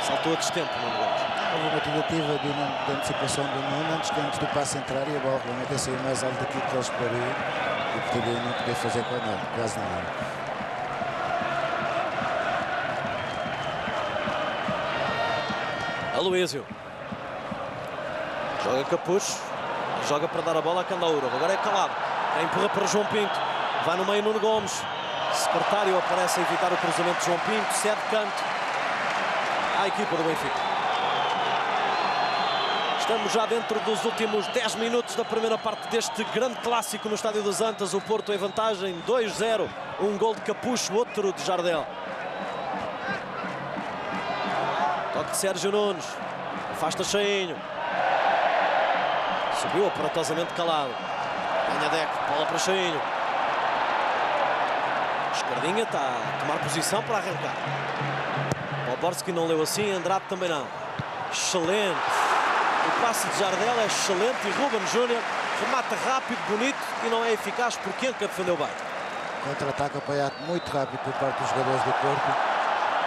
Saltou a destempo Nuno Gomes. Houve uma tentativa de antecipação do Nuno antes do passe entrar e a bola realmente ia sair mais alto daquilo que ele esperaria e portanto não podia fazer quase nada. Aloísio. Joga Capucho. Joga para dar a bola a Candaúro. Agora é Calado. Empurra para João Pinto. Vai no meio Nuno Gomes. Secretário aparece a evitar o cruzamento de João Pinto. Cede canto à equipa do Benfica. Estamos já dentro dos últimos 10 minutos da primeira parte deste grande clássico no Estádio das Antas. O Porto em vantagem 2-0. Um gol de Capucho, outro de Jardel. Toque de Sérgio Nunes. Afasta Cheinho. Subiu aparatosamente Calado. Ganha Deco. Bola para Cheinho. Escardinha está a tomar posição para arrancar. Poborski não leu assim. Andrade também não. Excelente. O passe de Jardel é excelente. E Ruben Júnior remata rápido, bonito e não é eficaz porque Enca defendeu bem. Contra-ataque apoiado muito rápido por parte dos jogadores do Porto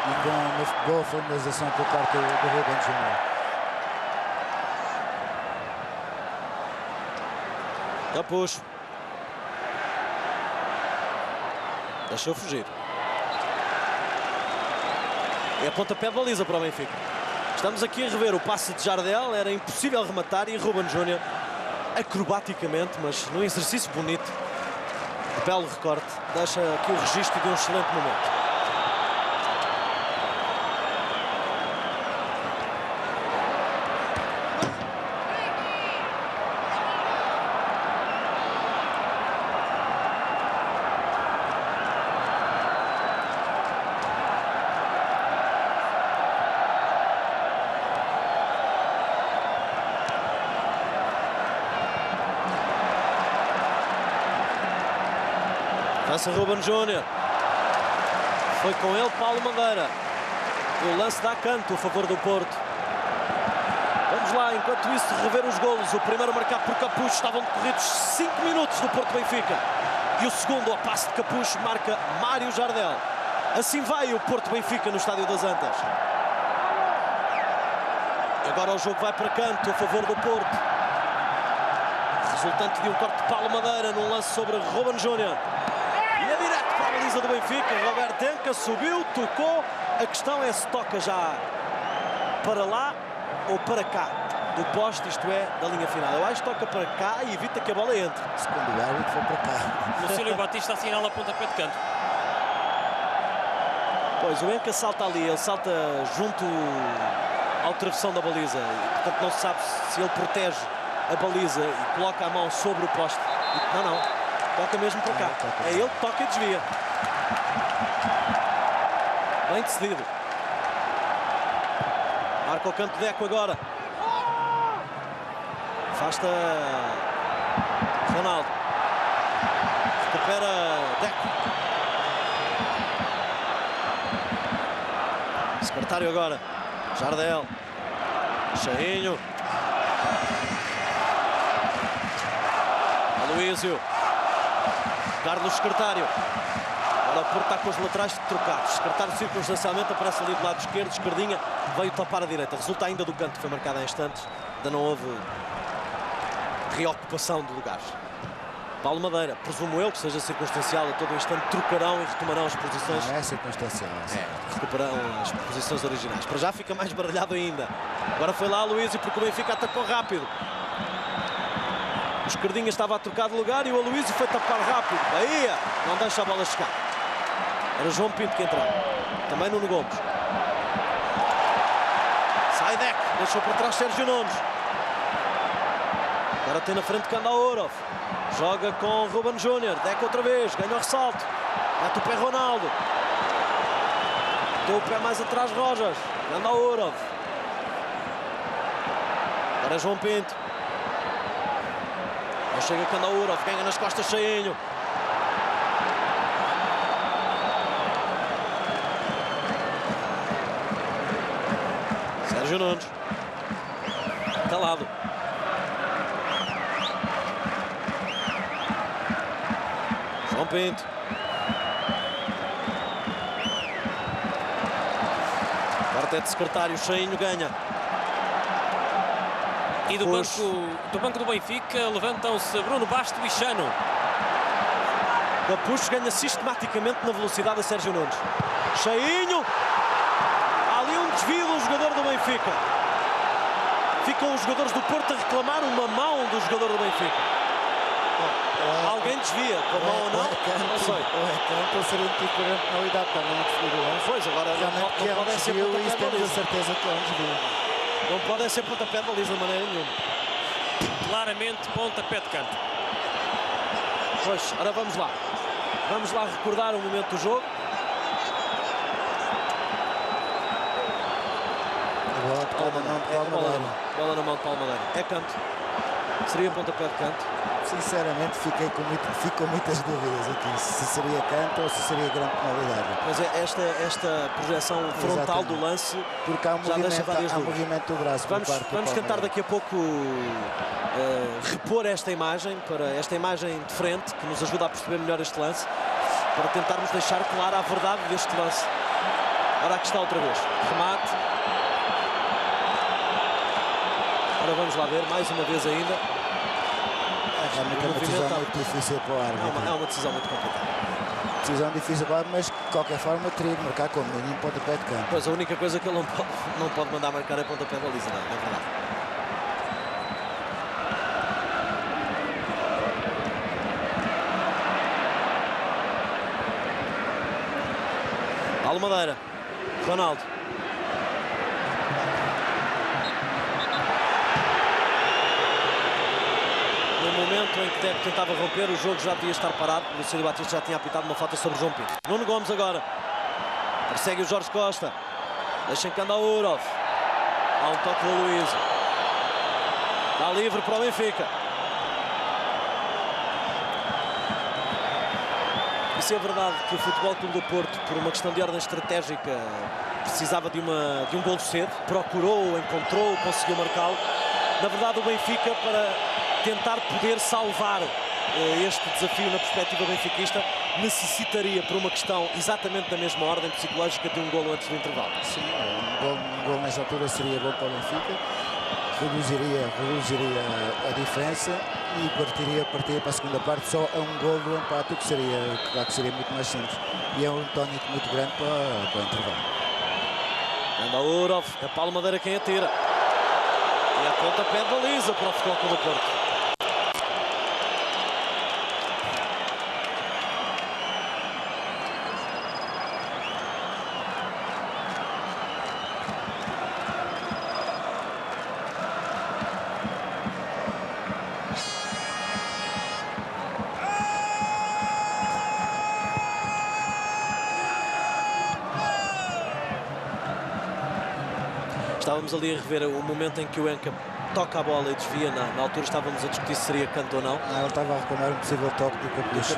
e com uma boa finalização por parte do Ruben Júnior. Capucho. Deixou fugir. É a pontapé de baliza para o Benfica. Estamos aqui a rever o passe de Jardel. Era impossível rematar e Ruben Júnior, acrobaticamente, mas num exercício bonito, belo recorte, deixa aqui o registro de um excelente momento. Lança Ruben Júnior. Foi com ele Paulo Madeira. O lance dá canto a favor do Porto. Vamos lá, enquanto isso, rever os golos. O primeiro marcado por Capucho. Estavam decorridos 5 minutos do Porto Benfica. E o segundo, ao passe de Capucho, marca Mário Jardel. Assim vai o Porto Benfica no Estádio das Antas. Agora o jogo vai para canto a favor do Porto. Resultante de um corte de Paulo Madeira num lance sobre Ruben Júnior. E é direto para a baliza do Benfica. Roberto Enca subiu, tocou. A questão é se toca já para lá ou para cá do poste, isto é, da linha final. Eu acho que toca para cá e evita que a bola entre. Segundo o árbitro, foi para cá. Lucílio Batista assinala a pontapé de canto. Pois, o Enca salta ali, ele salta junto ao travessão da baliza. E, portanto, não se sabe se ele protege a baliza e coloca a mão sobre o poste. Não, não. Toca mesmo para cá. É ele que toca e desvia. Bem decidido. Marca o canto de Deco agora. Afasta Ronaldo. Recupera Deco. Secretário agora. Jardel. Cheinho. Aloísio. Carlos Secretário. Agora o Porto está com os laterais trocados. Secretário circunstancialmente aparece ali do lado esquerdo. Esquerdinha veio topar a direita. Resulta ainda do canto que foi marcado há instantes. Ainda não houve reocupação de lugares. Paulo Madeira, presumo eu que seja circunstancial, a todo instante trocarão e retomarão as posições. Não é circunstancial. Recuperarão as posições originais. Para já fica mais baralhado ainda. Agora foi lá Aloísio porque o Benfica atacou rápido. O Esquerdinha estava a trocar de lugar e o Aloísio foi tapar rápido. Bahia não deixa a bola chegar. Era João Pinto que entrava. Também Nuno Gomes. Sai Deco. Deixou para trás Sérgio Nunes. Agora tem na frente Candaúro. Joga com Ruben Júnior. Deco outra vez. Ganha o ressalto. Mete o pé Ronaldo. Deu o pé mais atrás Rojas. Candaúro. Agora é João Pinto. Não chega Candaúro. Ganha nas costas Cheinho. Sérgio Nunes. Calado. João Pinto. Quarteto secretário. Cheinho ganha. E do banco do Benfica levantam-se Bruno Basto e Chano. Capucho ganha sistematicamente na velocidade a Sérgio Nunes. Cheinho. Há ali um desvio do jogador do Benfica. Ficam os jogadores do Porto a reclamar uma mão do jogador do Benfica. Alguém desvia, com a mão ou não? Não sei. Ou é canto ou seria um tipo de penalidade também no desvio do lance. Pois, agora Realmente que é não um podem ser desvio e pontapé de temos a baliza. certeza que é um desvio. Não podem ser pontapé de baliza de maneira nenhuma. Claramente pontapé de canto. Pois, ora vamos lá. Vamos lá recordar o momento do jogo. A bola tocada na mão de Palmadeira. Bola na mão de Palmadeira. É canto. Seria pontapé de canto. Sinceramente fico com muitas dúvidas aqui. Se seria canto ou se seria grande penalidade. Mas é esta projeção frontal Exatamente. do lance Porque há um já deixa várias dúvidas. movimento do braço. por parte do Vamos tentar Palmeiras. daqui a pouco repor esta imagem, para esta imagem de frente, que nos ajuda a perceber melhor este lance, para tentarmos deixar clara a verdade deste lance. Ora, aqui está outra vez. Remate. Ora, vamos lá ver, mais uma vez ainda. Realmente é uma decisão muito difícil para o árbitro. É uma decisão muito complicada. Decisão difícil para o árbitro, mas de qualquer forma teria de marcar como mínimo pontapé de campo. Pois, a única coisa que ele não pode mandar marcar é pontapé de baliza, não é verdade? Almadeira, Ronaldo. No momento em que Deco tentava romper, o jogo já devia estar parado. O Lucílio Batista já tinha apitado uma falta sobre João Pinto. Nuno Gomes agora. Persegue o Jorge Costa. Deixa em Candaurov. Há um toque do Luísio. Está livre para o Benfica. E se é verdade que o Futebol Clube do Porto, por uma questão de ordem estratégica, precisava de um golo cedo, procurou, encontrou, conseguiu marcá-lo, na verdade o Benfica, para tentar poder salvar este desafio na perspectiva benfiquista, necessitaria, por uma questão exatamente da mesma ordem psicológica, de um golo antes do intervalo. Sim, um gol nessa altura seria bom para o Benfica, reduziria a diferença e partiria para a segunda parte só a um gol do empate, o que seria muito mais simples. E é um tónico muito grande para o intervalo. Candaurov, é Palmadeira quem atira. E a pontapé de baliza para o Futebol Clube do Porto. Estávamos ali a rever o momento em que o Enca toca a bola e desvia. Na altura estávamos a discutir se seria canto ou não. Ele estava a reclamar um possível toque do Capucho.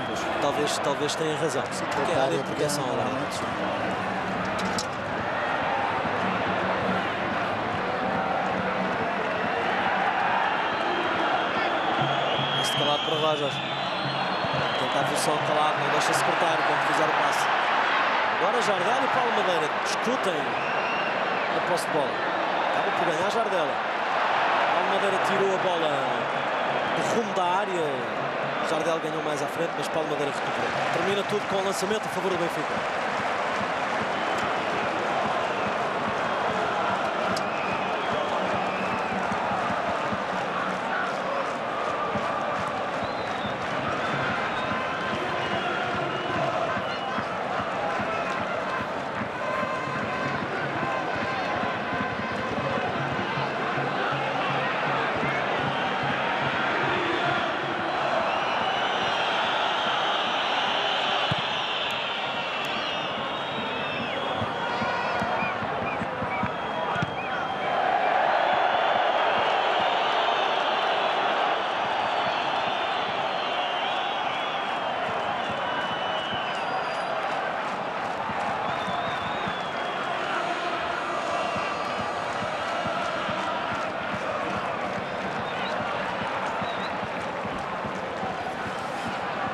Talvez tenha razão. Porque é a área de proteção. Este calado para Rojas. Tenta a posição calado, não deixa secretário quando fizer o passe. Agora Jardel e Palmadeira discutem a posse de bola. Acaba por ganhar Jardel. Palmadeira tirou a bola do rumo da área. Jardel ganhou mais à frente, mas Palmadeira recuperou. Termina tudo com o lançamento a favor do Benfica.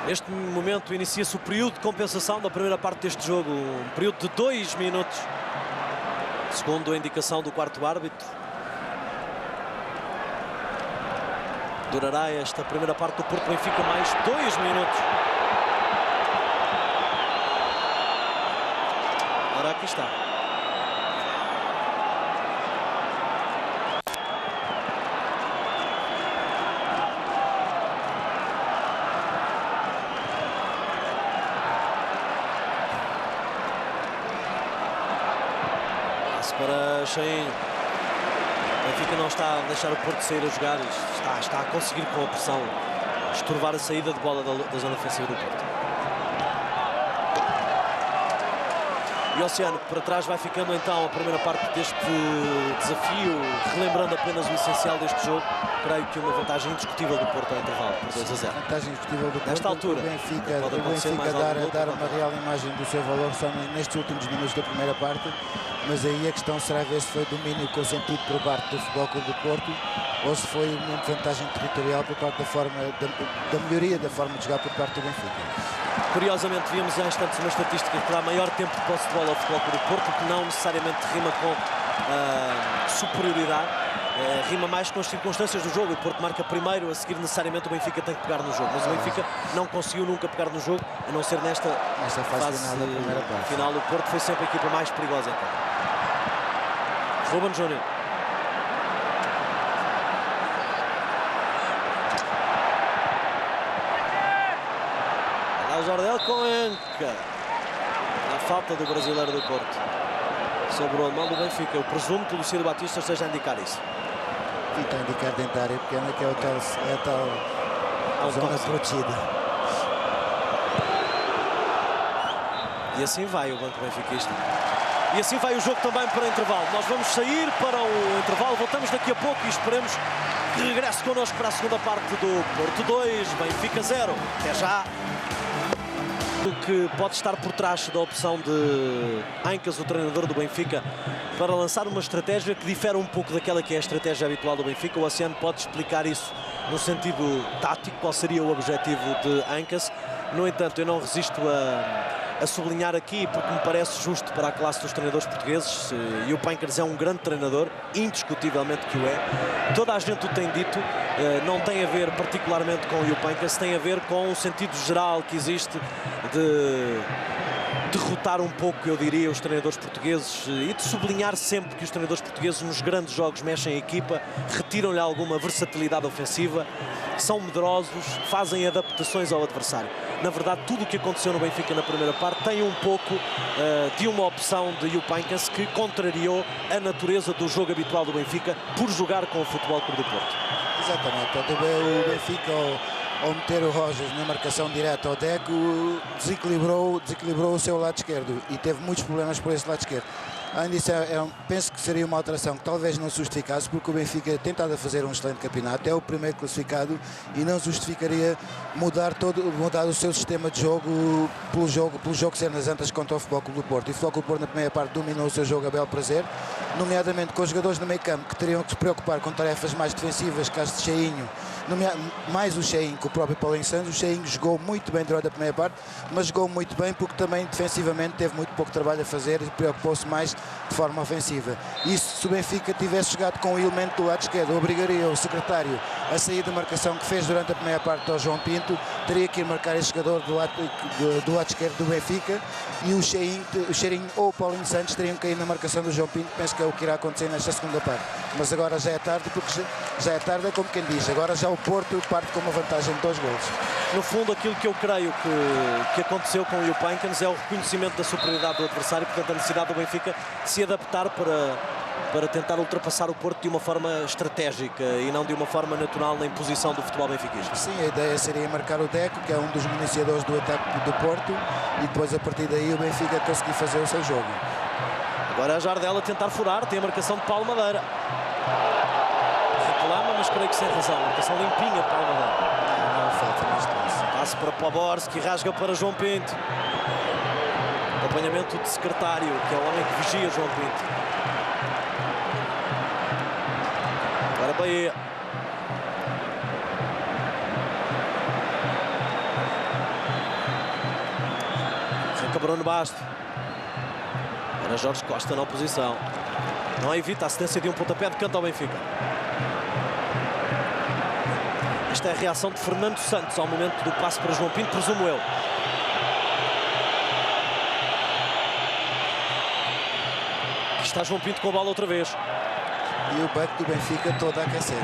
Neste momento inicia-se o período de compensação da primeira parte deste jogo, um período de 2 minutos, segundo a indicação do quarto árbitro. Durará esta primeira parte do Porto Benfica mais 2 minutos. Ora, aqui está. Passe para Chain. O Benfica não está a deixar o Porto sair a jogar. Está a conseguir com a pressão estorvar a saída de bola da zona ofensiva do Porto. E Oceano, para trás vai ficando então a primeira parte deste desafio, relembrando apenas o essencial deste jogo. Creio que uma vantagem indiscutível do Porto ao intervalo, por 2-0. Vantagem indiscutível do Porto. Nesta altura, o Benfica pode acontecer mais dar algum uma real imagem do seu valor só nestes últimos minutos da primeira parte. Mas aí a questão será ver se foi domínio consentido por parte do Futebol Clube do Porto ou se foi uma vantagem territorial por parte da melhoria da forma de jogar por parte do Benfica. Curiosamente, víamos há instantes uma estatística que dá maior tempo de posse de bola ao Futebol Clube do Porto, que não necessariamente rima com superioridade, rima mais com as circunstâncias do jogo. O Porto marca primeiro, a seguir necessariamente o Benfica tem que pegar no jogo, mas o Benfica não conseguiu nunca pegar no jogo, a não ser nesta fase final da primeira parte. Final. O Porto foi sempre a equipa mais perigosa em campo. Ruben Júnior. Jardel com Anca. A falta do brasileiro do Porto sobre o alemão do Benfica. Eu presumo que o Luciano Batista esteja a indicar isso. E está a indicar dentro da área pequena, que é a tal zona protegida. E assim vai o banco benfiquista. E assim vai o jogo também para o intervalo. Nós vamos sair para o intervalo. Voltamos daqui a pouco e esperemos que regresse connosco para a segunda parte do Porto 2, Benfica 0. Até já. O que pode estar por trás da opção de Ancas, o treinador do Benfica, para lançar uma estratégia que difere um pouco daquela que é a estratégia habitual do Benfica. O Oceano pode explicar isso no sentido tático, qual seria o objetivo de Ancas. No entanto, eu não resisto a sublinhar aqui, porque me parece justo para a classe dos treinadores portugueses, e o Pankers é um grande treinador, indiscutivelmente que o é. Toda a gente o tem dito, não tem a ver particularmente com o Pankers, tem a ver com o sentido geral que existe de derrotar um pouco, eu diria, os treinadores portugueses e de sublinhar sempre que os treinadores portugueses nos grandes jogos mexem a equipa, retiram-lhe alguma versatilidade ofensiva, são medrosos, fazem adaptações ao adversário. Na verdade, tudo o que aconteceu no Benfica na primeira parte tem um pouco de uma opção de Jupankans que contrariou a natureza do jogo habitual do Benfica por jogar com o Futebol Clube do Porto. Exatamente, o Benfica ao meter o Rogers na marcação direta ao Deco desequilibrou o seu lado esquerdo e teve muitos problemas por esse lado esquerdo. Além disso, penso que seria uma alteração que talvez não se justificasse, porque o Benfica tem tentado a fazer um excelente campeonato, é o primeiro classificado e não justificaria mudar o seu sistema de jogo pelo jogo ser nas antas contra o Futebol Clube do Porto. E o Futebol Clube do Porto na primeira parte dominou o seu jogo a belo prazer, nomeadamente com os jogadores no meio campo que teriam que se preocupar com tarefas mais defensivas, caso de Cheinho, mais o Cheinho que o próprio Paulinho Santos. O Cheinho jogou muito bem durante a primeira parte, mas jogou muito bem porque também defensivamente teve muito pouco trabalho a fazer e preocupou-se mais de forma ofensiva. Isso, se o Benfica tivesse jogado com o elemento do lado esquerdo, obrigaria o secretário a sair da marcação que fez durante a primeira parte ao João Pinto, teria que ir marcar esse jogador do lado esquerdo do Benfica, e o Cheirinho ou o Paulinho Santos teriam que cair na marcação do João Pinto. Penso que é o que irá acontecer nesta segunda parte, mas agora já é tarde, porque já é tarde, é como quem diz, agora já o Porto parte com uma vantagem de 2 golos. No fundo, aquilo que eu creio que aconteceu com o Jupankans é o reconhecimento da superioridade do adversário, portanto a necessidade do Benfica de se adaptar para tentar ultrapassar o Porto de uma forma estratégica e não de uma forma natural na imposição do futebol benfiquista. Sim, a ideia seria marcar o Deco, que é um dos municiadores do ataque do Porto, e depois a partir daí o Benfica conseguir fazer o seu jogo. Agora a Jardel a tentar furar, tem a marcação de Paulo Madeira. Reclama, mas creio que sem razão. A marcação limpinha de Paulo Madeira. Não falta mais espaço. Passe para Poborski, rasga para João Pinto. Acompanhamento de secretário, que é o homem que vigia João Pinto. Agora Bahia. Arranca Bruno Basto. Agora Jorge Costa na oposição. Não evita a assistência de um pontapé de canto ao Benfica. Esta é a reação de Fernando Santos ao momento do passe para João Pinto, presumo eu. Aqui está João Pinto com a bola outra vez. E o banco do Benfica todo a aquecer.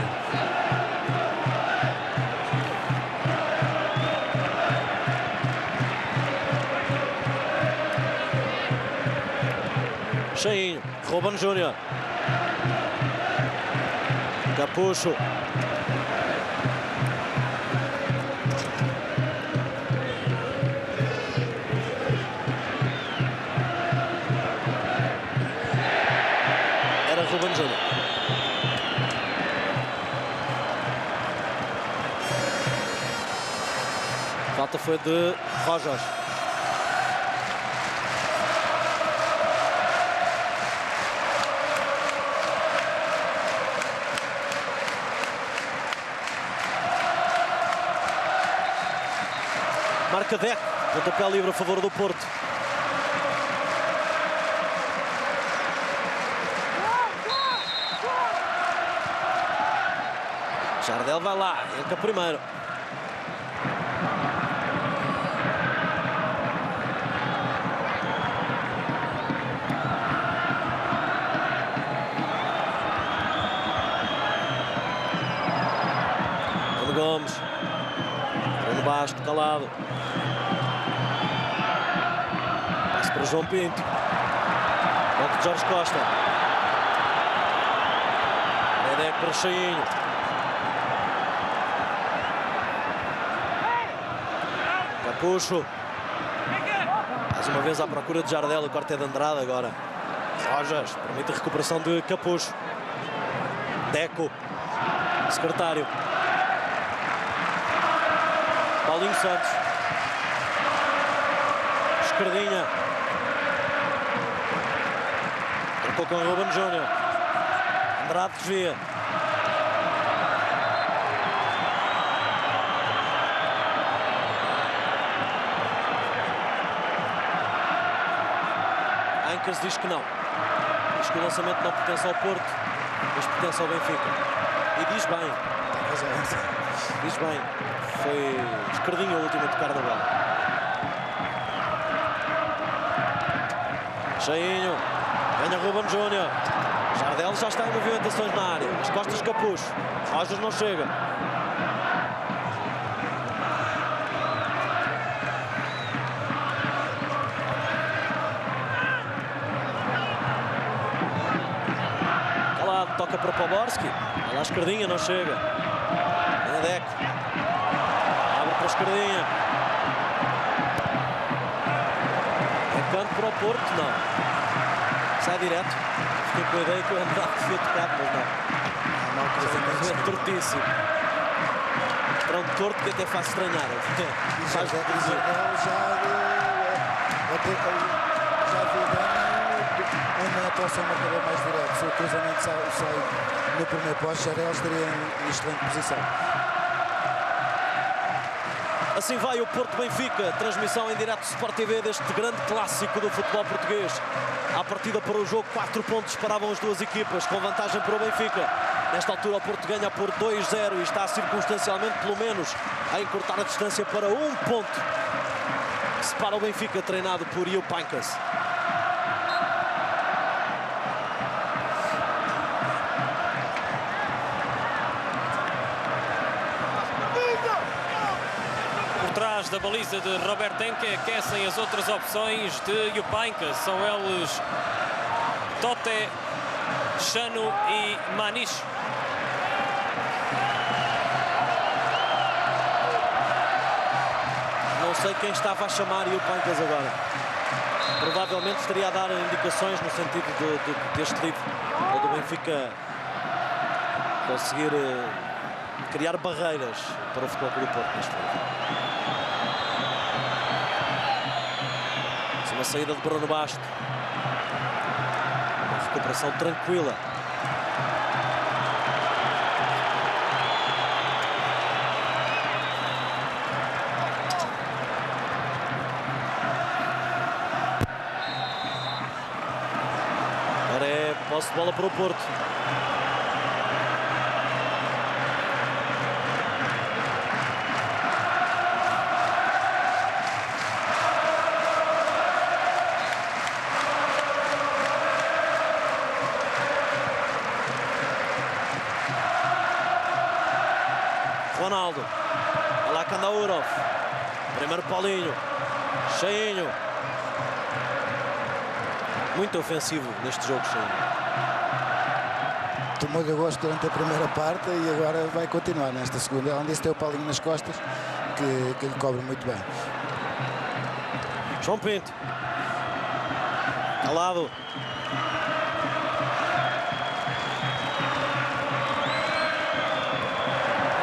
Cheinho, Ruben Júnior. Capucho. Era Ruben Júnior. Falta foi de Rojas. Marca Deco, pontapé livre a favor do Porto. Jardel vai lá, entra primeiro. Bruno Gomes. Bruno Basto, calado. Passe para João Pinto. Volta de Jorge Costa. Deco para Cheinho. Capucho. Mais uma vez à procura de Jardel. O corte é de Andrade agora. Rojas. Permite a recuperação de Capucho. Deco. Secretário. Paulinho Santos. Esquerdinha. Trocou com o Ruben Júnior. Andrade desvia. Ancas diz que não. Diz que o lançamento não pertence ao Porto, mas pertence ao Benfica. E diz bem. Diz bem. Foi esquerdinho o último a tocar da bola. Cheinho. Ganha Ruben Júnior. Jardel já está em movimentações na área. As costas Capucho. Rojas não chega. Calado, toca para Poborski. Vai lá a esquerdinha, não chega. Ganha Deco. Abre para a esquerdinha. É canto para o Porto, não. Sai direto. Fiquei com a ideia que o Andrade devia tocar, mas não. É tortíssimo. Para um torto que até faz estranhar. E já viu uma atuação marcador mais direto. Se o cruzamento sai no primeiro poste, Jardel estaria em excelente posição. Assim vai o Porto-Benfica, transmissão em direto do Sport TV deste grande clássico do futebol português. À partida para o jogo, 4 pontos esperavam as duas equipas, com vantagem para o Benfica. Nesta altura o Porto ganha por 2-0 e está circunstancialmente, pelo menos, a encurtar a distância para 1 ponto. Que separa o Benfica, treinado por Jupp Heynckes. Atrás da baliza de Robert Enke aquecem as outras opções de Jupp Heynckes. São eles Tote, Chano e Maniche. Não sei quem estava a chamar Jupp Heynckes agora. Provavelmente estaria a dar indicações no sentido deste livro, ou do Benfica conseguir criar barreiras para o Futebol Clube do Porto neste livro. Uma saída de Bruno Basto. Uma recuperação tranquila. Agora é posse de bola para o Porto. Paulinho. Cheinho. Muito ofensivo neste jogo, Cheinho. Tomou-lhe gosto durante a primeira parte e agora vai continuar nesta segunda. Além disso, tem o Paulinho nas costas, que lhe cobre muito bem. João Pinto. Calado.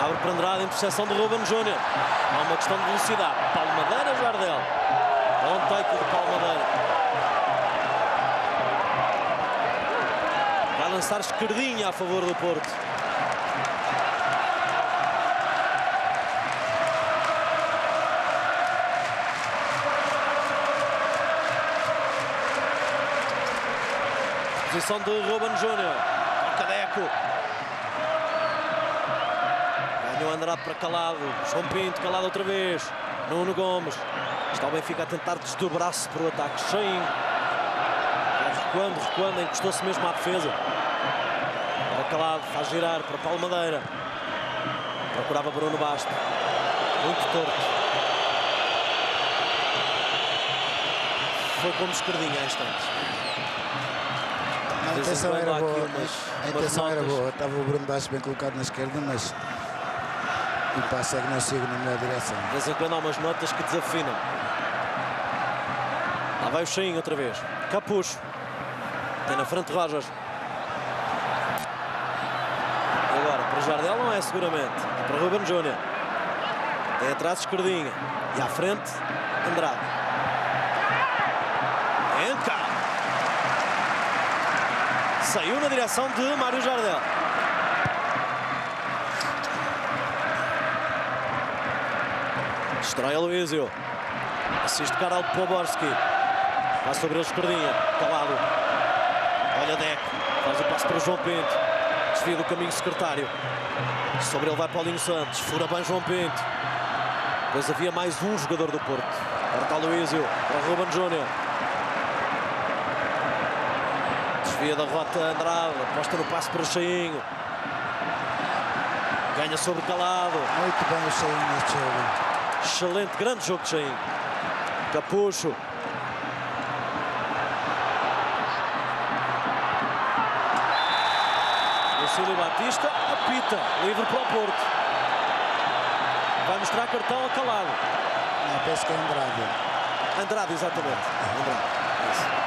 Abre para Andrade em percepção de Ruben Júnior. Há uma questão de velocidade. Paulo Madeira, Jardel. Bom take de Paulo Madeira. Vai lançar esquerdinha a favor do Porto. Posição de Ruben Júnior. Cadeco. Ganhou Andrade para Calado. João Pinto, Calado outra vez. Nuno Gomes. Está o Benfica a tentar desdobrar-se para o ataque. Cheinho. Recuando, encostou-se mesmo à defesa. Para Calado, faz girar para Paulo Madeira. Procurava Bruno Basto. Muito torto. Foi como esquerdinha há instantes. A intenção era boa, a intenção era boa. Estava o Bruno Baixo bem colocado na esquerda, mas o passe é que não sigo na melhor direção. De vez em quando há umas notas que desafinam. Lá vai o Cheinho outra vez. Capucho. Tem na frente Rojas. E agora, para Jardel não é seguramente. É para Ruben Júnior. Tem atrás esquerdinha. E à frente, Andrade. Enca. Saiu na direção de Mário Jardel. Destrói a Luísio. Assiste Karol Poborski. Vai sobre ele esquerdinha. Calado. Olha Deco. Faz o passo para o João Pinto. Desvia do caminho secretário. Sobre ele vai Paulinho Santos. Fura bem João Pinto. Depois havia mais um jogador do Porto. Corta a Luísio. Para Ruben Júnior. Desvia da rota Andrade. Aposta no passo para o Cheinho. Ganha sobre Calado. Muito bem o Cheinho neste jogo. Excelente, grande jogo de Cheinho. Capucho. Lucílio Batista apita. Livre para o Porto. Vai mostrar cartão a Calado. Não, penso que é Andrade. Andrade, exatamente. Andrade. Isso.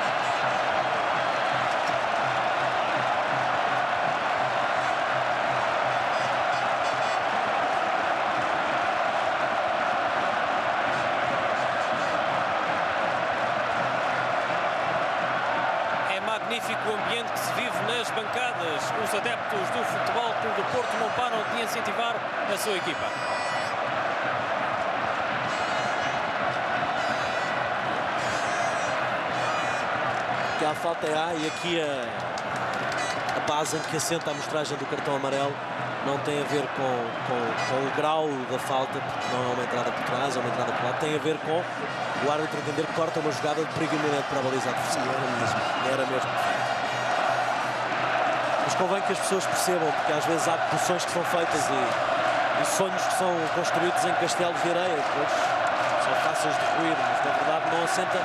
Magnífico ambiente que se vive nas bancadas. Os adeptos do Futebol Clube do Porto não param de incentivar a sua equipa. Que a falta é A e aqui a base em que assenta a amostragem do cartão amarelo não tem a ver com o grau da falta, porque não é uma entrada por trás, é uma entrada por lá, tem a ver com o árbitro entender que corta uma jogada de perigo iminente para a baliza adversária. Era mesmo. Mas convém que as pessoas percebam, porque às vezes há deduções que são feitas e sonhos que são construídos em castelos de areia, depois são fáceis de ruir, mas na verdade não assenta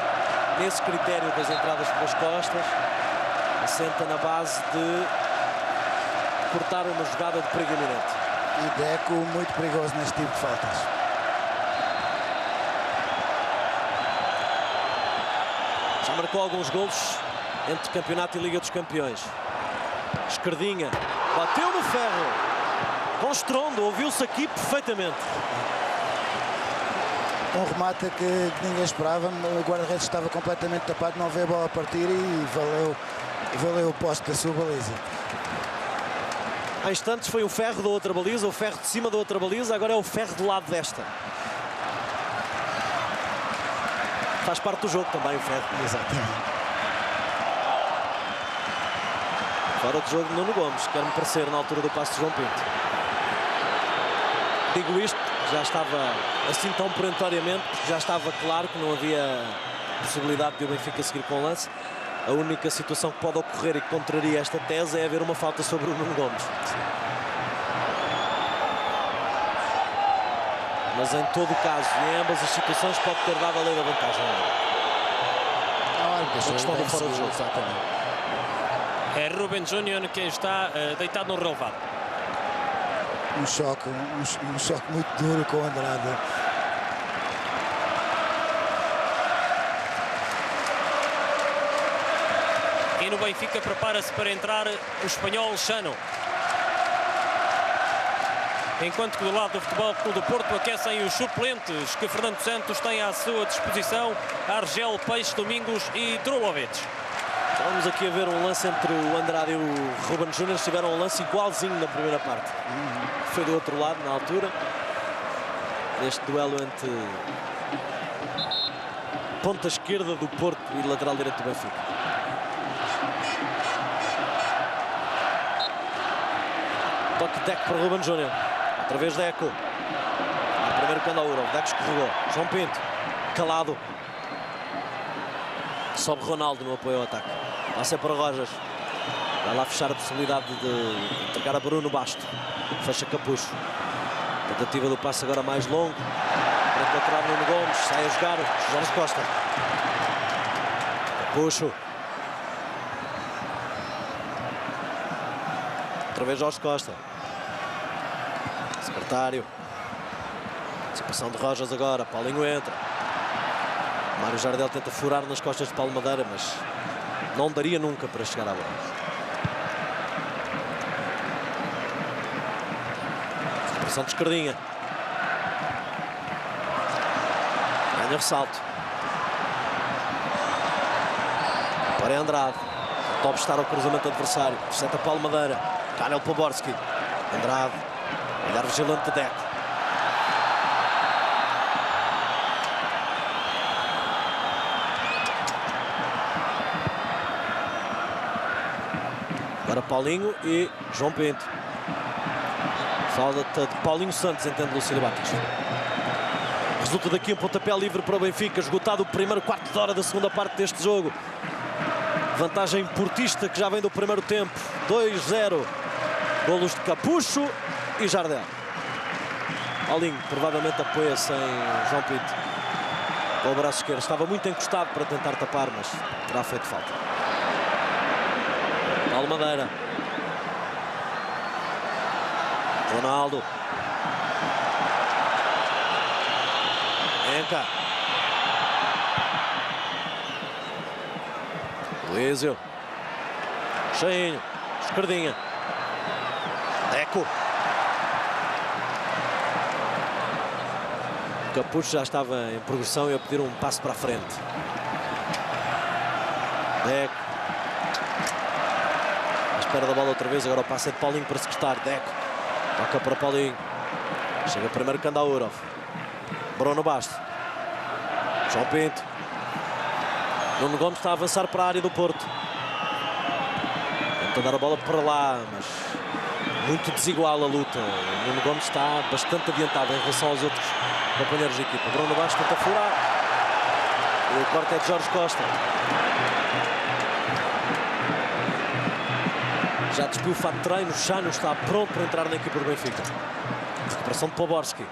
nesse critério das entradas pelas costas, assenta na base de cortar uma jogada de perigo iminente. E Deco muito perigoso neste tipo de faltas. Já marcou alguns golos entre Campeonato e Liga dos Campeões. Esquerdinha, bateu no ferro, com estrondo, ouviu-se aqui perfeitamente. Um remate que ninguém esperava, o guarda-redes estava completamente tapado, não vê a bola partir e valeu o poste da sua baliza. Há instantes foi o ferro da outra baliza, o ferro de cima da outra baliza, agora é o ferro do lado desta. Faz parte do jogo também o ferro. Exatamente. Fora de jogo de Nuno Gomes, quer-me parecer na altura do passo de João Pinto. Digo isto, já estava assim tão perentoriamente, porque já estava claro que não havia possibilidade de o Benfica seguir com o lance. A única situação que pode ocorrer e que contraria esta tese é haver uma falta sobre o Nuno Gomes. mas em todo o caso e em ambas as situações pode ter dado a lei da vantagem. Deixou questão bem do fora de seguido, jogo. exatamente. É Ruben Júnior quem está deitado no relevado. Um choque muito duro com o Andrade. E no Benfica prepara-se para entrar o espanhol Chano. Enquanto que do lado do Futebol Clube do Porto aquecem os suplentes que Fernando Santos tem à sua disposição: Argel, Peixe, Domingos e Drulovic. Vamos aqui a ver um lance entre o Andrade e o Ruben Júnior. Tiveram um lance igualzinho na primeira parte. Foi do outro lado na altura. Este duelo entre ponta esquerda do Porto e lateral direito do Benfica. Toque Deco para Ruben Júnior. Outra vez Deco. O primeiro Candauro. Deco escorregou. João Pinto. Calado. Sobe Ronaldo no apoio ao ataque. Passa para Rojas. Vai lá fechar a possibilidade de entregar a Bruno Basto. Fecha Capucho. Tentativa do passe agora mais longo. Frente lateral Nuno Gomes. Sai a jogar Jorge Costa. Capucho. Outra vez Jorge Costa. Secretário. Antecipação de Rojas agora. Paulinho entra. Mário Jardel tenta furar nas costas de Paulo Madeira, mas não daria nunca para chegar à bola. Pressão de Esquerdinha. Ganha ressalto. Para Andrade. Top estar ao cruzamento adversário. Seta Paulo Madeira. Daniel Poborski. Andrade. Olhar vigilante de Deco. Agora Paulinho e João Pinto. Falta de Paulinho Santos, entende Lucílio Batista. Resulta daqui um pontapé livre para o Benfica. Esgotado o primeiro quarto de hora da segunda parte deste jogo. Vantagem portista que já vem do primeiro tempo. 2-0. Golos de Capucho e Jardel. Paulinho provavelmente apoia-se em João Pinto. Com o braço esquerdo. Estava muito encostado para tentar tapar, mas terá feito falta. Paulo Madeira. Ronaldo. Enca. Luísio. Cheinho. Esquerdinha. Deco. Capucho já estava em progressão e a pedir um passo para a frente. Deco. À espera da bola outra vez. Agora o passe é de Paulinho para secretário. Deco. Toca para Paulinho. Chega primeiro Candaurov. Bruno Basto. João Pinto. Nuno Gomes está a avançar para a área do Porto. Tenta dar a bola para lá, mas muito desigual a luta. Nuno Gomes está bastante adiantado em relação aos outros companheiros de equipa. Bruno Basto tenta furar. E o corte é de Jorge Costa. Já despiu o fato de treino. Chano está pronto para entrar na equipa do Benfica. Recuperação de Poborski.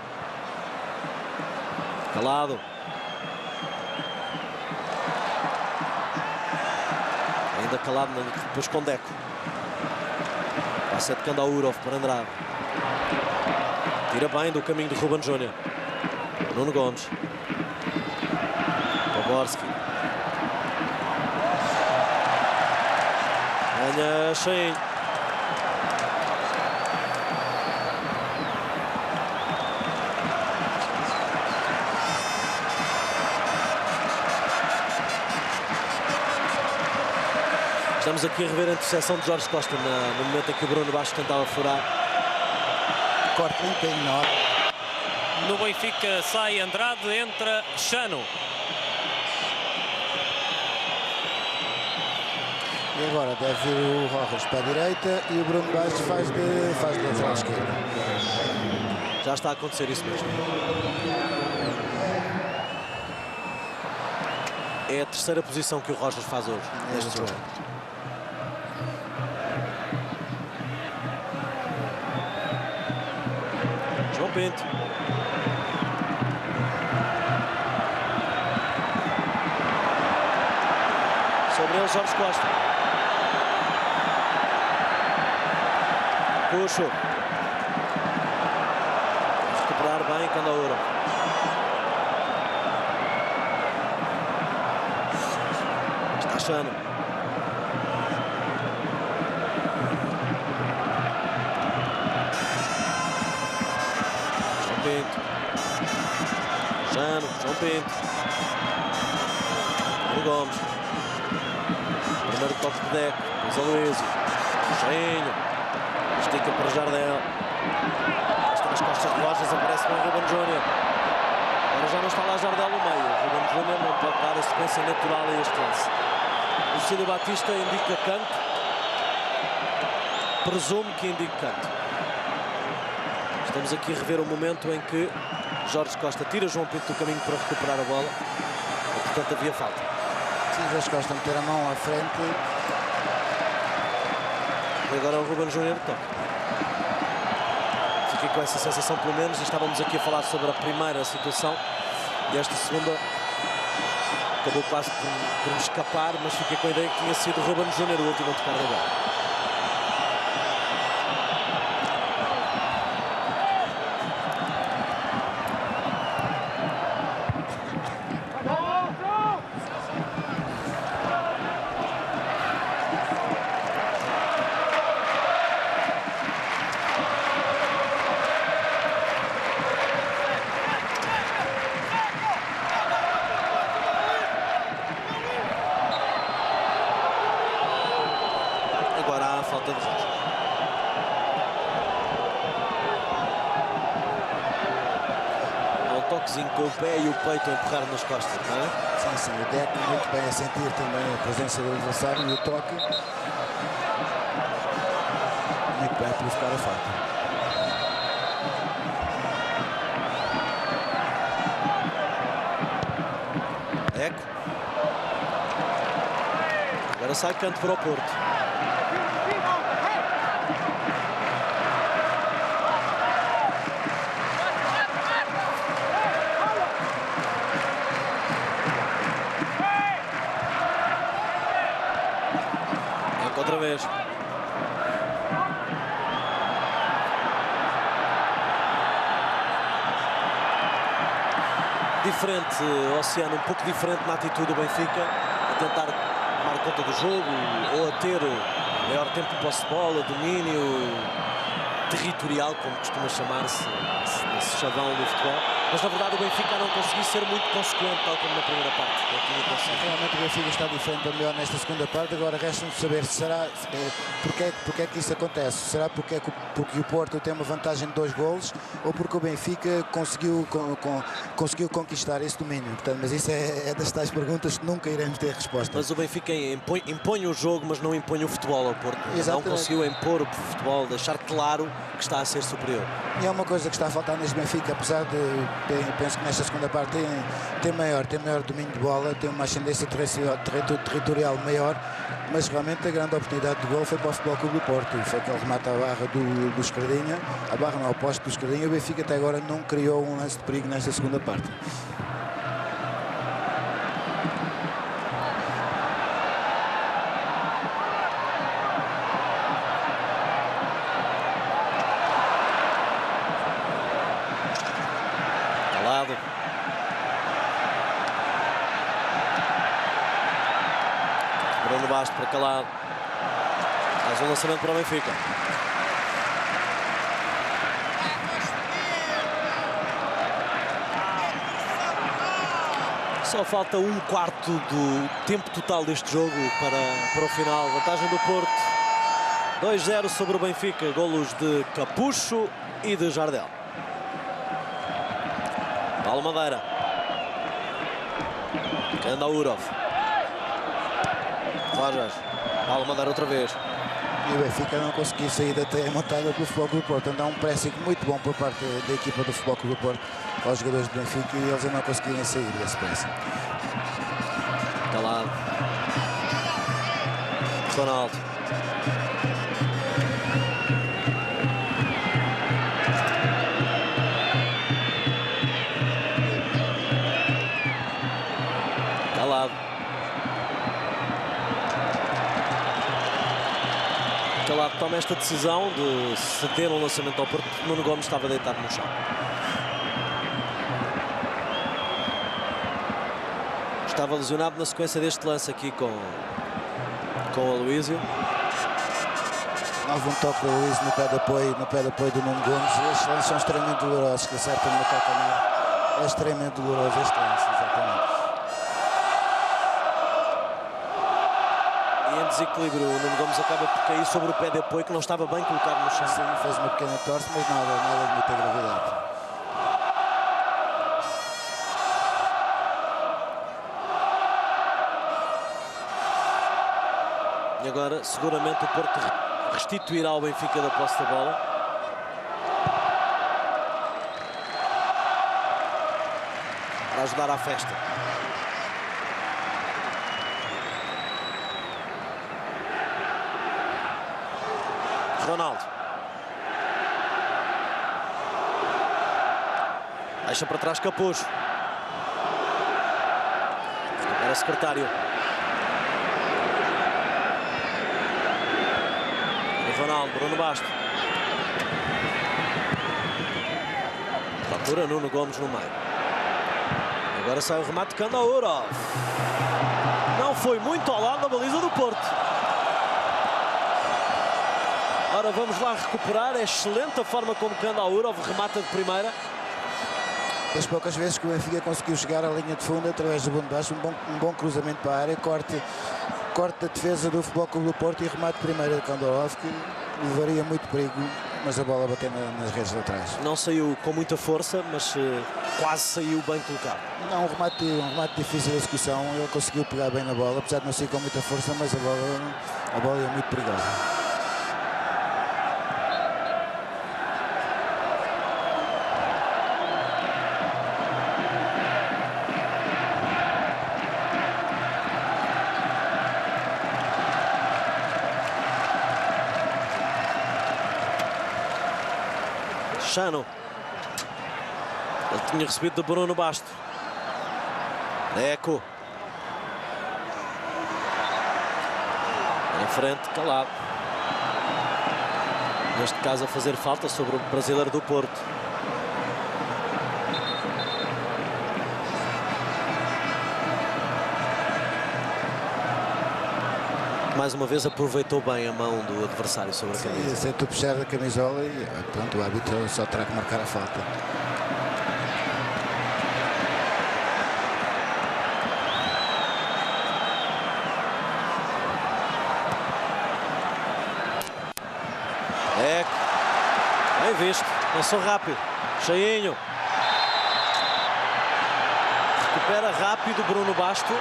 Calado. Ainda calado, depois com Deco. Passe de Candaurov para Andrade. Tira bem do caminho de Ruben Júnior. Nuno Gomes. Poborski. Ganha Cheinho. Estamos aqui a rever a interseção de Jorge Costa no momento em que o Bruno Basto tentava furar. Corte limpo e enorme. No Benfica sai Andrade, entra Chano. E agora deve vir o Rojas para a direita e o Bruno Basto faz de lateral esquerda. Já está a acontecer isso mesmo. É a terceira posição que o Rojas faz hoje neste jogo. João Pinto. Sobre ele, Jorge Costa. Puxo. Recuperar bem Candauro. Está Chano. João Pinto. Chano, João Pinto. Rui Gomes. Primeiro toque de Deco. Luís Aloísio. Cheinho. Estica para Jardel. Está nas costas de Borges. Aparece bem Ruben Júnior. Agora já não está lá Jardel no meio. Ruben Júnior não pode dar a sequência natural a este lance. O Cílio Batista indica canto. Presumo que indique canto. Estamos aqui a rever o momento em que Jorge Costa tira João Pinto do caminho para recuperar a bola. E, portanto, havia falta. Sim, Jorge Costa meter a mão à frente. E agora o Ruben Júnior toca. Fiquei com essa sensação, pelo menos, e estávamos aqui a falar sobre a primeira situação. E esta segunda acabou quase por me escapar, mas fiquei com a ideia que tinha sido o Ruben Júnior o último a tocar da bola. Agora há falta de Jorge. Há um toquezinho com o pé e o peito a empurrar nas costas, não é? Sim, sim, o Deco muito bem a sentir também a presença do adversário e o toque. Muito bem a provocar a falta. Deco. Agora sai canto para o Porto. Deco outra vez. Diferente, Oceano, um pouco diferente na atitude do Benfica, a tentar tomar conta do jogo ou a ter maior tempo de posse de bola, domínio territorial, como costuma chamar-se nesse chavão do futebol. Mas na verdade o Benfica não conseguiu ser muito consequente, tal como na primeira parte. Realmente o Benfica está diferente ou melhor nesta segunda parte. Agora resta-nos saber se será porque é que isso acontece. Será porque o Porto tem uma vantagem de 2 golos ou porque o Benfica conseguiu conquistar esse domínio. Portanto, mas isso é das tais perguntas que nunca iremos ter resposta. Mas o Benfica impõe o jogo, mas não impõe o futebol ao Porto. Exatamente. Não conseguiu impor o futebol, deixar claro que está a ser superior. E é uma coisa que está a faltar neste Benfica, apesar de penso que nesta segunda parte tem maior domínio de bola, tem uma ascendência territorial maior, mas realmente a grande oportunidade de gol foi para o Futebol Clube do Porto. Foi aquele remate à barra do Escardinha, a barra não, ao poste do Escardinha. O Benfica até agora não criou um lance de perigo nesta segunda parte. Bruno Basto para Calado. Mais um lançamento para o Benfica. Só falta 1/4 do tempo total deste jogo para o final. Vantagem do Porto. 2-0 sobre o Benfica. Golos de Capucho e de Jardel. Paulo Madeira. Candaurov. Rojas. Paulo Madeira outra vez. E o Benfica não conseguiu sair da teia montada pelo Futebol Clube do Porto. Então, um pressing muito bom por parte da equipa do Futebol Clube do Porto aos jogadores do Benfica e eles não conseguirem sair desse pressing. Calado. Ronaldo. Calado. Calado toma esta decisão de ceder um lançamento ao Porto. Nuno Gomes estava deitado no chão. Estava lesionado na sequência deste lance aqui com o Aloísio. Houve um toque do Luís no pé de apoio do Nuno Gomes. Estes lances são extremamente dolorosos, que acertam no calcanhar. É extremamente doloroso este lance, exatamente. E em desequilíbrio, o Nuno Gomes acaba por cair sobre o pé de apoio, que não estava bem colocado no chão. Sim, fez uma pequena torce, mas nada de muita gravidade. E agora, seguramente, o Porto restituirá ao Benfica da posse da bola. Para ajudar à festa. Ronaldo. Deixa para trás Capuz. Era secretário. Ronaldo, Bruno Basto. Procura Nuno Gomes no meio. Agora sai o remate de Kandaourov. Não foi muito ao lado da baliza do Porto. Ora, vamos lá recuperar. É excelente a forma como Kandaourov remata de primeira. Das poucas vezes que o Benfica conseguiu chegar à linha de fundo através do Bruno Basto, um bom cruzamento para a área, corte da defesa do Futebol Clube do Porto e remate de primeira de Kandaourov, que levaria muito perigo, mas a bola bateu nas redes laterais. Não saiu com muita força, mas quase saiu bem colocado. Não, um remate difícil de execução. Ele conseguiu pegar bem na bola, apesar de não sair com muita força, mas a bola é muito perigosa. Chano. Ele tinha recebido de Bruno Basto. Deco. Em frente, Calado. Neste caso a fazer falta sobre o brasileiro do Porto. Mais uma vez aproveitou bem a mão do adversário sobre a camisa. Sentou puxar da camisola e pronto, o árbitro só terá que marcar a falta. É, bem visto, lançou rápido, cheinho. Recupera rápido Bruno Basto.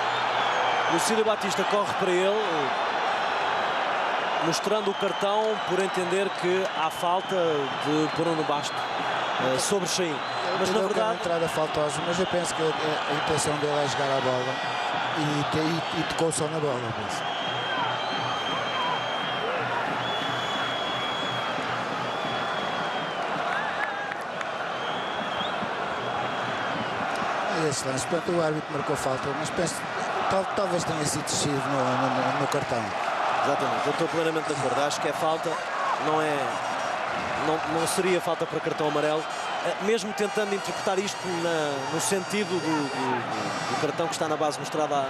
Lucílio Batista corre para ele, mostrando o cartão por entender que há falta de Bruno Basto sobre Cheinho. Mas na verdade... uma entrada faltosa, mas eu penso que a intenção dele é jogar a bola e tocou só na bola. Esse lance, portanto, o árbitro marcou falta, mas penso talvez tenha sido descido no cartão. Exatamente, eu estou plenamente de acordo. Acho que é falta, não seria falta para cartão amarelo, mesmo tentando interpretar isto no sentido do cartão que está na base mostrada,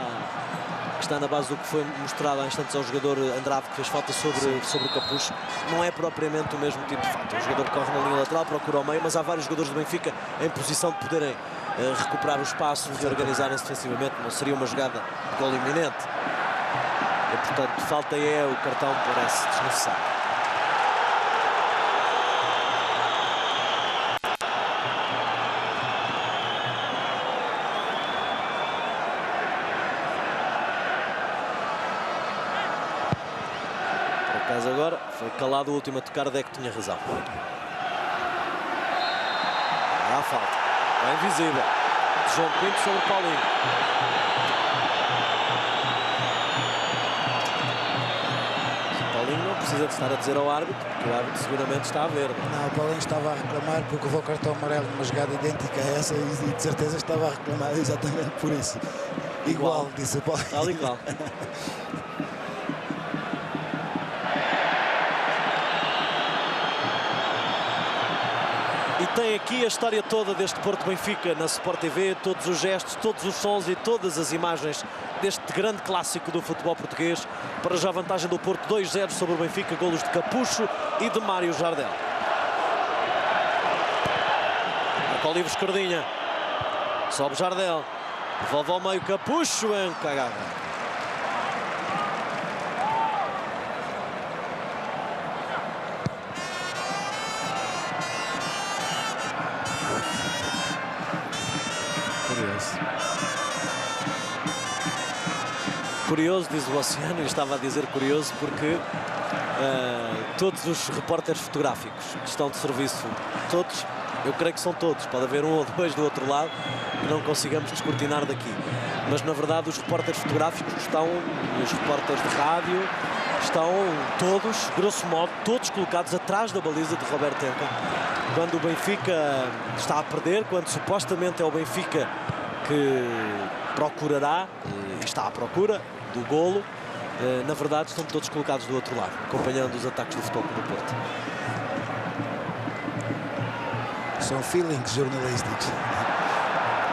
que está na base do que foi mostrado há instantes ao jogador Andrade, que fez falta sobre o Capuz. Não é propriamente o mesmo tipo de falta. O jogador corre na linha lateral, procura o meio, mas há vários jogadores do Benfica em posição de poderem recuperar o espaço e organizarem-se defensivamente. Não seria uma jogada de gol iminente. E, portanto, falta o cartão parece desnecessário. Por acaso agora foi Calado o último a tocar, Deco tinha razão. Há falta. É invisível. João Pinto sobre Paulinho. Paulinho não precisa de estar a dizer ao árbitro, porque o árbitro seguramente está a ver. Não, o Paulinho estava a reclamar porque levou o cartão amarelo numa jogada idêntica a essa e de certeza estava a reclamar exatamente por isso. Igual disse o Paulinho. Tal e qual. tem aqui a história toda deste Porto-Benfica na Sport TV, todos os gestos, todos os sons e todas as imagens deste grande clássico do futebol português. Para já a vantagem do Porto 2-0 sobre o Benfica, golos de Capucho e de Mário Jardel. Marca o livre Escardinha, sobe Jardel, devolve ao meio Capucho, cagada. Curioso, diz o Oceano, e estava a dizer curioso porque todos os repórteres fotográficos que estão de serviço, todos, eu creio que são todos, pode haver um ou dois do outro lado que não consigamos descortinar daqui, mas na verdade os repórteres fotográficos estão, os repórteres de rádio, estão todos, grosso modo, todos colocados atrás da baliza de Roberto Enca, quando o Benfica está a perder, quando supostamente é o Benfica que procurará, e está à procura do golo, na verdade estão todos colocados do outro lado, acompanhando os ataques do Futebol Clube do Porto. São feelings jornalísticos.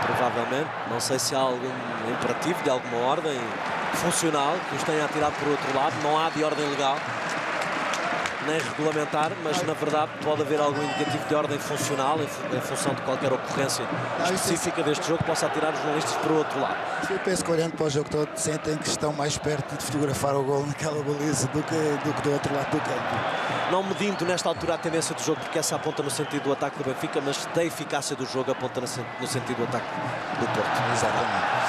Provavelmente, não sei se há algum imperativo de alguma ordem funcional que os tenha atirado por outro lado, não há de ordem legal nem regulamentar, mas na verdade pode haver algum indicativo de ordem funcional em função de qualquer ocorrência específica deste jogo que possa atirar os jornalistas para o outro lado. Eu penso que olhando para o jogo todo sentem que estão mais perto de fotografar o gol naquela baliza do que do outro lado do campo. Não medindo nesta altura a tendência do jogo, porque essa aponta no sentido do ataque do Benfica, mas da eficácia do jogo aponta no sentido do ataque do Porto. Exatamente.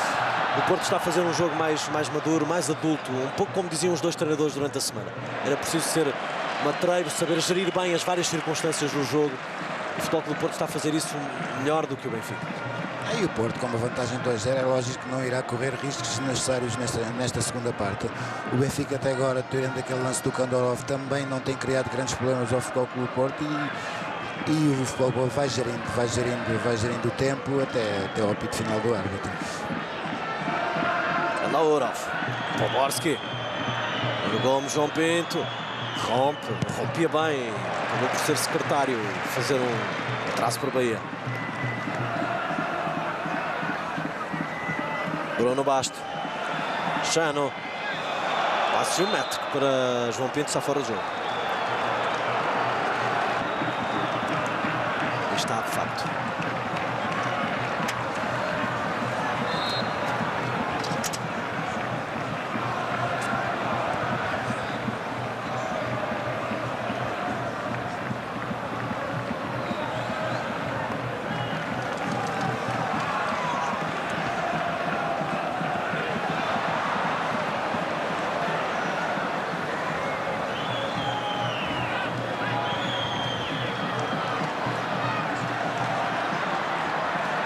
O Porto está a fazer um jogo mais maduro, mais adulto, um pouco como diziam os dois treinadores durante a semana. Era preciso ser matreiro, saber gerir bem as várias circunstâncias do jogo. O Futebol Clube do Porto está a fazer isso melhor do que o Benfica. E o Porto, com uma vantagem 2-0, é lógico que não irá correr riscos necessários nesta segunda parte. O Benfica até agora, tirando aquele lance do Kandorov, também não tem criado grandes problemas ao Futebol Clube do Porto e o futebol vai gerindo o tempo até ao apito final do árbitro. Laurov, Poborski, Gomes, João Pinto, rompia bem, acabou por ser secretário, fazer um traço por Bahia. Bruno Basto, Chano, passe geométrico para João Pinto, está fora do jogo. E está de facto.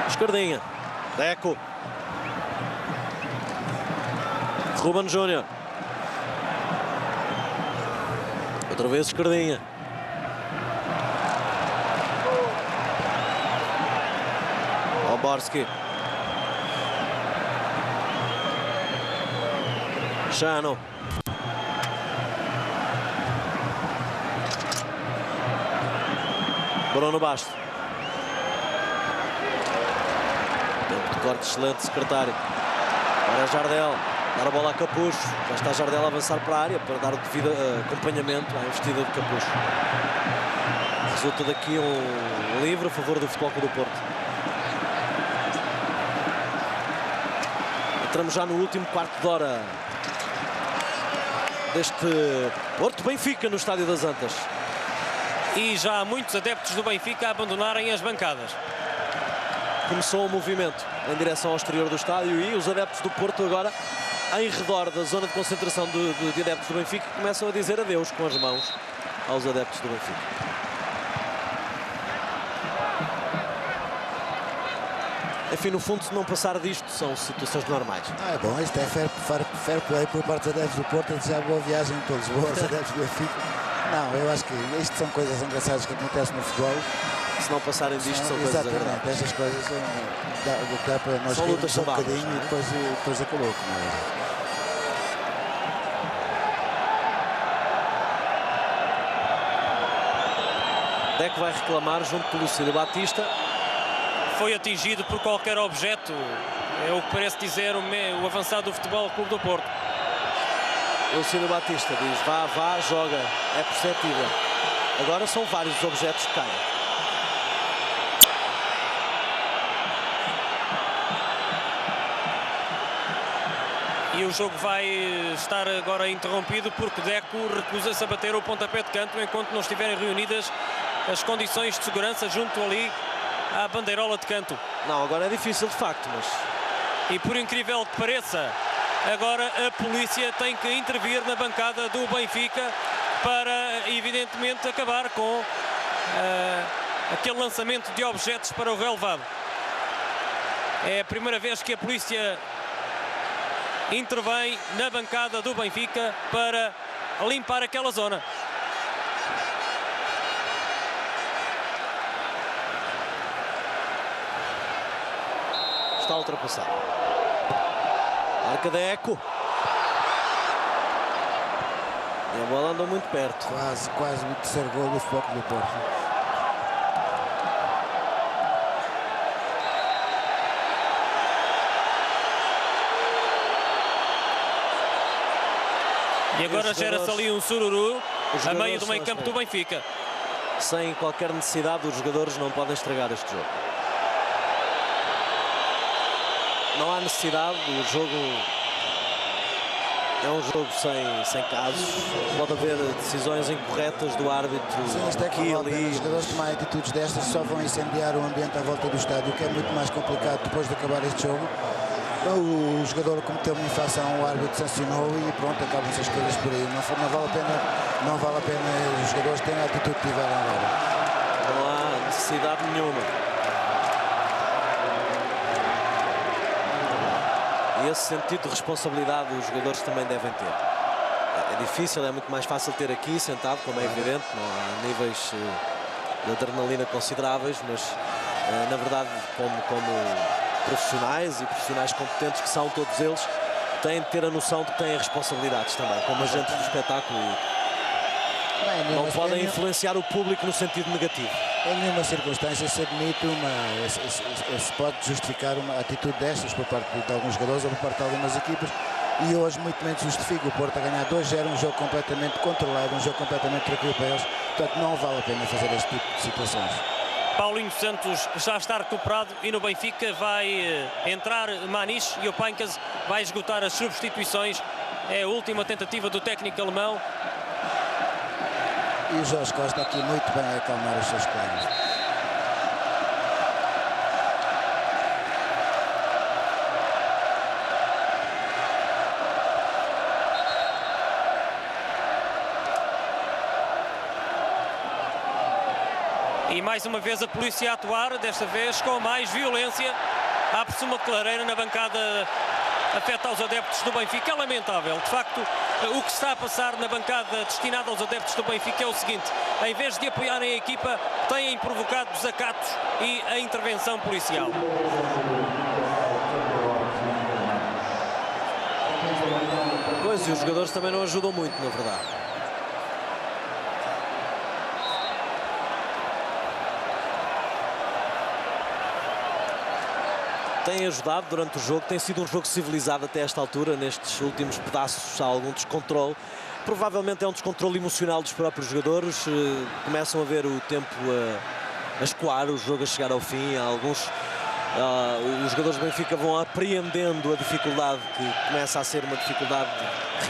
Escardinha, Deco, Ruben Júnior, outra vez Escardinha, Poborski, Chano, Bruno Basto. Corte excelente, secretário. Agora é Jardel, dar a bola a Capucho. Já está Jardel a avançar para a área para dar o devido acompanhamento à investida de Capucho. Resulta daqui um livre a favor do Futebol Clube do Porto. Entramos já no último quarto de hora deste Porto-Benfica no Estádio das Antas. E já há muitos adeptos do Benfica a abandonarem as bancadas. Começou o movimento em direção ao exterior do estádio e os adeptos do Porto agora, em redor da zona de concentração de adeptos do Benfica, começam a dizer adeus com as mãos aos adeptos do Benfica. Enfim, no fundo, se não passar disto, são situações normais. É bom, isto é fair play por parte dos adeptos do Porto, a desejar boa viagem a todos os adeptos do Benfica. Não, eu acho que isto são coisas engraçadas que acontecem no futebol. Se não passarem disto, são coisas agradáveis. Estas coisas dá para nós rirmos um bocadinho e depois acabou. Deco vai reclamar junto do Lucílio Batista. Foi atingido por qualquer objeto, é o que parece dizer o avançado do Futebol Clube do Porto. Lucílio Batista diz: vá, joga, é perceptível. Agora são vários os objetos que caem. E o jogo vai estar agora interrompido porque Deco recusa-se a bater o pontapé de canto enquanto não estiverem reunidas as condições de segurança junto ali à bandeirola de canto. Não, agora é difícil de facto, mas... E por incrível que pareça, agora a polícia tem que intervir na bancada do Benfica para, evidentemente, acabar com aquele lançamento de objetos para o relevado. É a primeira vez que a polícia intervém na bancada do Benfica para limpar aquela zona. Está ultrapassado. Marca Deco. E a bola andou muito perto. Quase o terceiro gol do Futebol Clube do Porto. E agora gera-se ali um sururu a meio do meio campo do jogadores Benfica. Sem qualquer necessidade, os jogadores não podem estragar este jogo. Não há necessidade, o jogo é um jogo sem casos. Pode haver decisões incorretas do árbitro. Sim, isto é que aqui, vale a pena. ali. Os jogadores tomarem atitudes destas só vão incendiar o ambiente à volta do estádio, o que é muito mais complicado depois de acabar este jogo. O jogador cometeu uma infração, o árbitro sancionou e pronto, acabam-se as coisas por aí. Não vale a pena os jogadores terem a atitude que tiveram agora. Não há necessidade nenhuma. E esse sentido de responsabilidade os jogadores também devem ter. É difícil, é muito mais fácil ter aqui sentado, como é evidente, não há níveis de adrenalina consideráveis, mas na verdade como profissionais e profissionais competentes que são todos eles, têm de ter a noção de que têm responsabilidades também, como agentes do espetáculo, e não podem influenciar o público no sentido negativo. Em nenhuma circunstância se admite se pode justificar uma atitude destas por parte de alguns jogadores ou por parte de algumas equipas, e hoje muito menos justifica o Porto a ganhar 2-0, um jogo completamente controlado, um jogo completamente tranquilo para eles, portanto não vale a pena fazer este tipo de situações. Paulinho Santos já está recuperado e no Benfica vai entrar Maniche e o Pancas vai esgotar as substituições. É a última tentativa do técnico alemão. E o Jorge Costa aqui muito bem a acalmar os seus colegas. E mais uma vez a polícia a atuar, desta vez com mais violência. Abre-se uma clareira na bancada, afeta aos adeptos do Benfica. É lamentável, de facto, o que se está a passar na bancada destinada aos adeptos do Benfica é o seguinte: em vez de apoiarem a equipa, têm provocado desacatos e a intervenção policial. Pois, e os jogadores também não ajudam muito, na verdade. Tem ajudado durante o jogo, tem sido um jogo civilizado até esta altura, nestes últimos pedaços há algum descontrole. Provavelmente é um descontrole emocional dos próprios jogadores, começam a ver o tempo a escoar, o jogo a chegar ao fim. Os jogadores do Benfica vão apreendendo a dificuldade que começa a ser uma dificuldade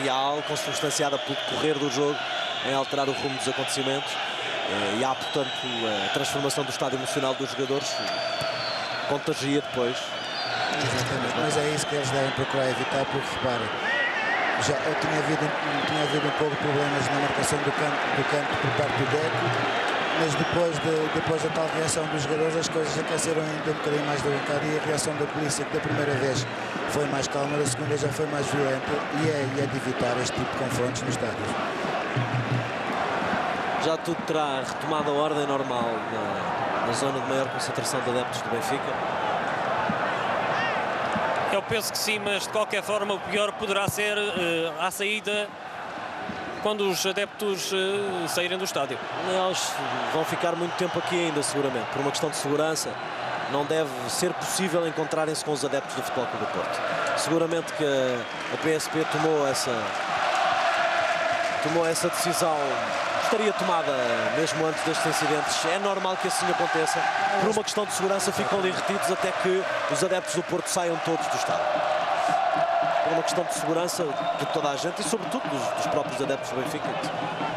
real, consubstanciada pelo decorrer do jogo, em alterar o rumo dos acontecimentos. E há, portanto, a transformação do estado emocional dos jogadores, contagia depois. Exatamente, mas é isso que eles devem procurar evitar, porque reparem, já tinha havido um pouco de problemas na marcação do campo por parte do Deco, mas depois da tal reação dos jogadores as coisas aqueceram ainda um bocadinho mais da bancada, e a reação da polícia, que da primeira vez foi mais calma, da segunda já foi mais violenta, e é de evitar este tipo de confrontos nos estádios. Já tudo terá retomado a ordem normal na zona de maior concentração de adeptos do Benfica. Eu penso que sim, mas de qualquer forma o pior poderá ser à saída quando os adeptos saírem do estádio. Eles vão ficar muito tempo aqui ainda, seguramente. Por uma questão de segurança, não deve ser possível encontrarem-se com os adeptos do Futebol Clube do Porto. Seguramente que a PSP tomou essa decisão, estaria tomada mesmo antes destes incidentes. É normal que assim aconteça. Por uma questão de segurança, ficam ali retidos até que os adeptos do Porto saiam todos do estádio. Por uma questão de segurança de toda a gente e sobretudo dos próprios adeptos do Benfica,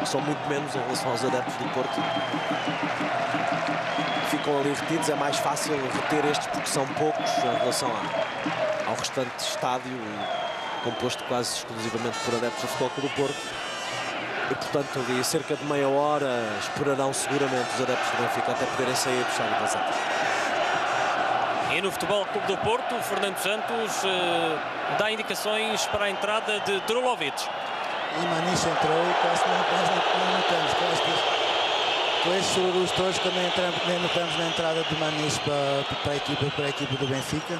que são muito menos em relação aos adeptos do Porto. Ficam ali retidos, é mais fácil reter estes porque são poucos em relação ao restante estádio, composto quase exclusivamente por adeptos do Futebol Clube do Porto. E portanto ali cerca de meia hora esperarão seguramente os adeptos do Benfica até poderem sair do estádio das Antas. E no Futebol Clube do Porto, o Fernando Santos dá indicações para a entrada de Drulovic. E Maniche entrou e quase não notamos. Com estes sururus todos, quando nem notamos na entrada de Maniche para a equipa do Benfica.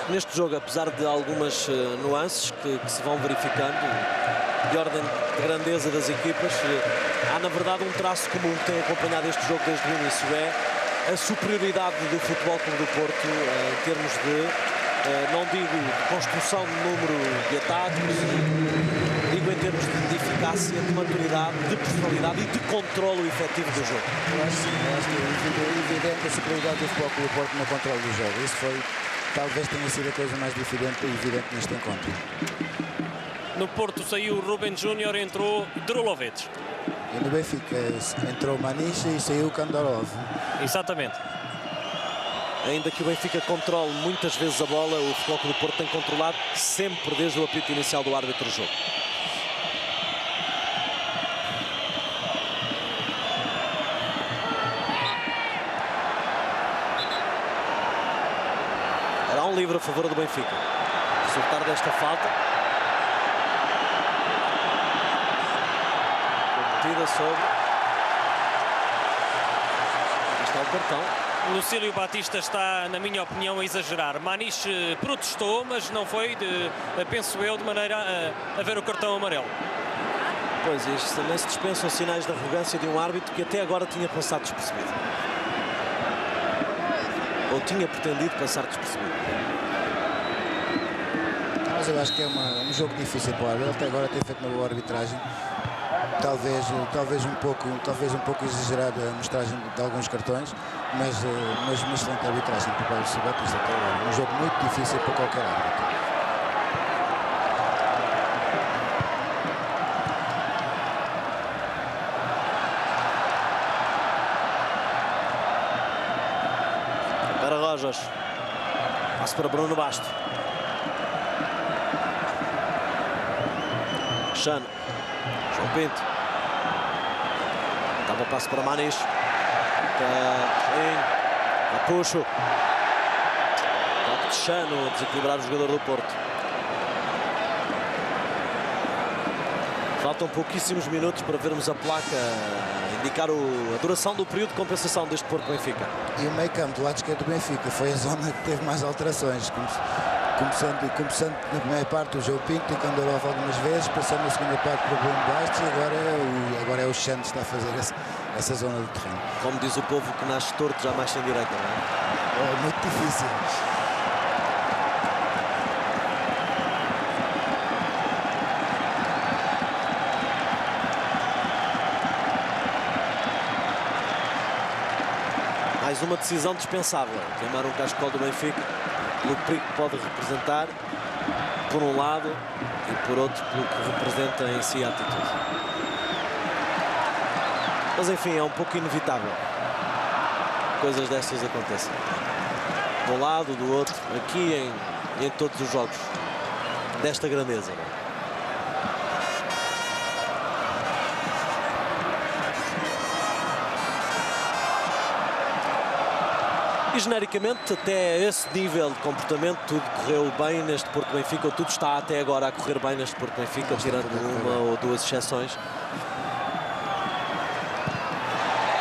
Neste jogo, apesar de algumas nuances que se vão verificando de ordem de grandeza das equipas, há na verdade um traço comum que tem acompanhado este jogo desde o início, é a superioridade do Futebol Clube do Porto em termos de, não digo de construção de número de ataques, digo em termos de eficácia, de maturidade, de personalidade e de controlo efetivo do jogo. Eu acho que é evidente a superioridade do Futebol Clube do Porto no controle do jogo. Isso foi, talvez tenha sido a coisa mais evidente neste encontro. No Porto saiu Ruben Júnior, entrou Drulovic. E no Benfica entrou Maniche e saiu Kandarov. Exatamente. Ainda que o Benfica controle muitas vezes a bola, o Futebol Clube do Porto tem controlado sempre desde o apito inicial do árbitro do jogo. Era um livre a favor do Benfica. Resultar desta falta. Cometida sobre. Está o cartão. Lucílio Batista está, na minha opinião, a exagerar. Maniche protestou, mas não foi, penso eu, de maneira a ver o cartão amarelo. Pois, isto também se dispensam sinais de arrogância de um árbitro que até agora tinha passado despercebido. Ou tinha pretendido passar despercebido. Mas eu acho que é um jogo difícil para o árbitro. Ele até agora tem feito uma boa arbitragem. Talvez um pouco exagerada a mostragem de alguns cartões, mas uma excelente arbitragem por parte do Batista até agora. Um jogo muito difícil para qualquer árbitro. Para Rojas. Passo para Bruno Basto. Chano. João Pinto. Dava passo para Maniche. Puxo. Toque de Chano a desequilibrar o jogador do Porto. Faltam pouquíssimos minutos para vermos a placa indicar a duração do período de compensação deste Porto Benfica. E o meio campo do lado esquerdo do Benfica foi a zona que teve mais alterações. Começando na primeira parte o João Pinto e Kandarov algumas vezes, passando na segunda parte para o Bruno Bastos e agora é o Xande que está a fazer essa zona do terreno. Como diz o povo que nasce torto, jamais sem direita, não é? É muito difícil. Mais uma decisão dispensável. Queimar um cascol do Benfica, pelo perigo que pode representar, por um lado, e por outro, pelo que representa em si a atitude. Mas enfim, é um pouco inevitável. Coisas dessas acontecem. De um lado, do outro, aqui em todos os jogos desta grandeza. E genericamente, até esse nível de comportamento, tudo correu bem neste Porto Benfica, ou tudo está até agora a correr bem neste Porto Benfica, tirando uma ou duas exceções.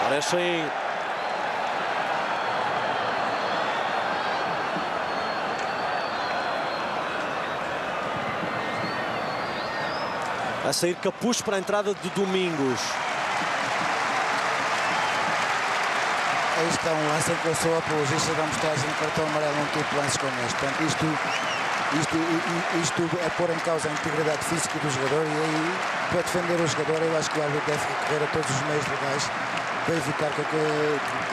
Parecem. A sair Capucho para a entrada de Domingos. Aí está um lance em que eu sou apologista da amostragem de cartão amarelo num tipo de lances como este. Portanto, isto é pôr em causa a integridade física do jogador, e aí, para defender o jogador, eu acho que o árbitro deve recorrer a todos os meios legais para evitar que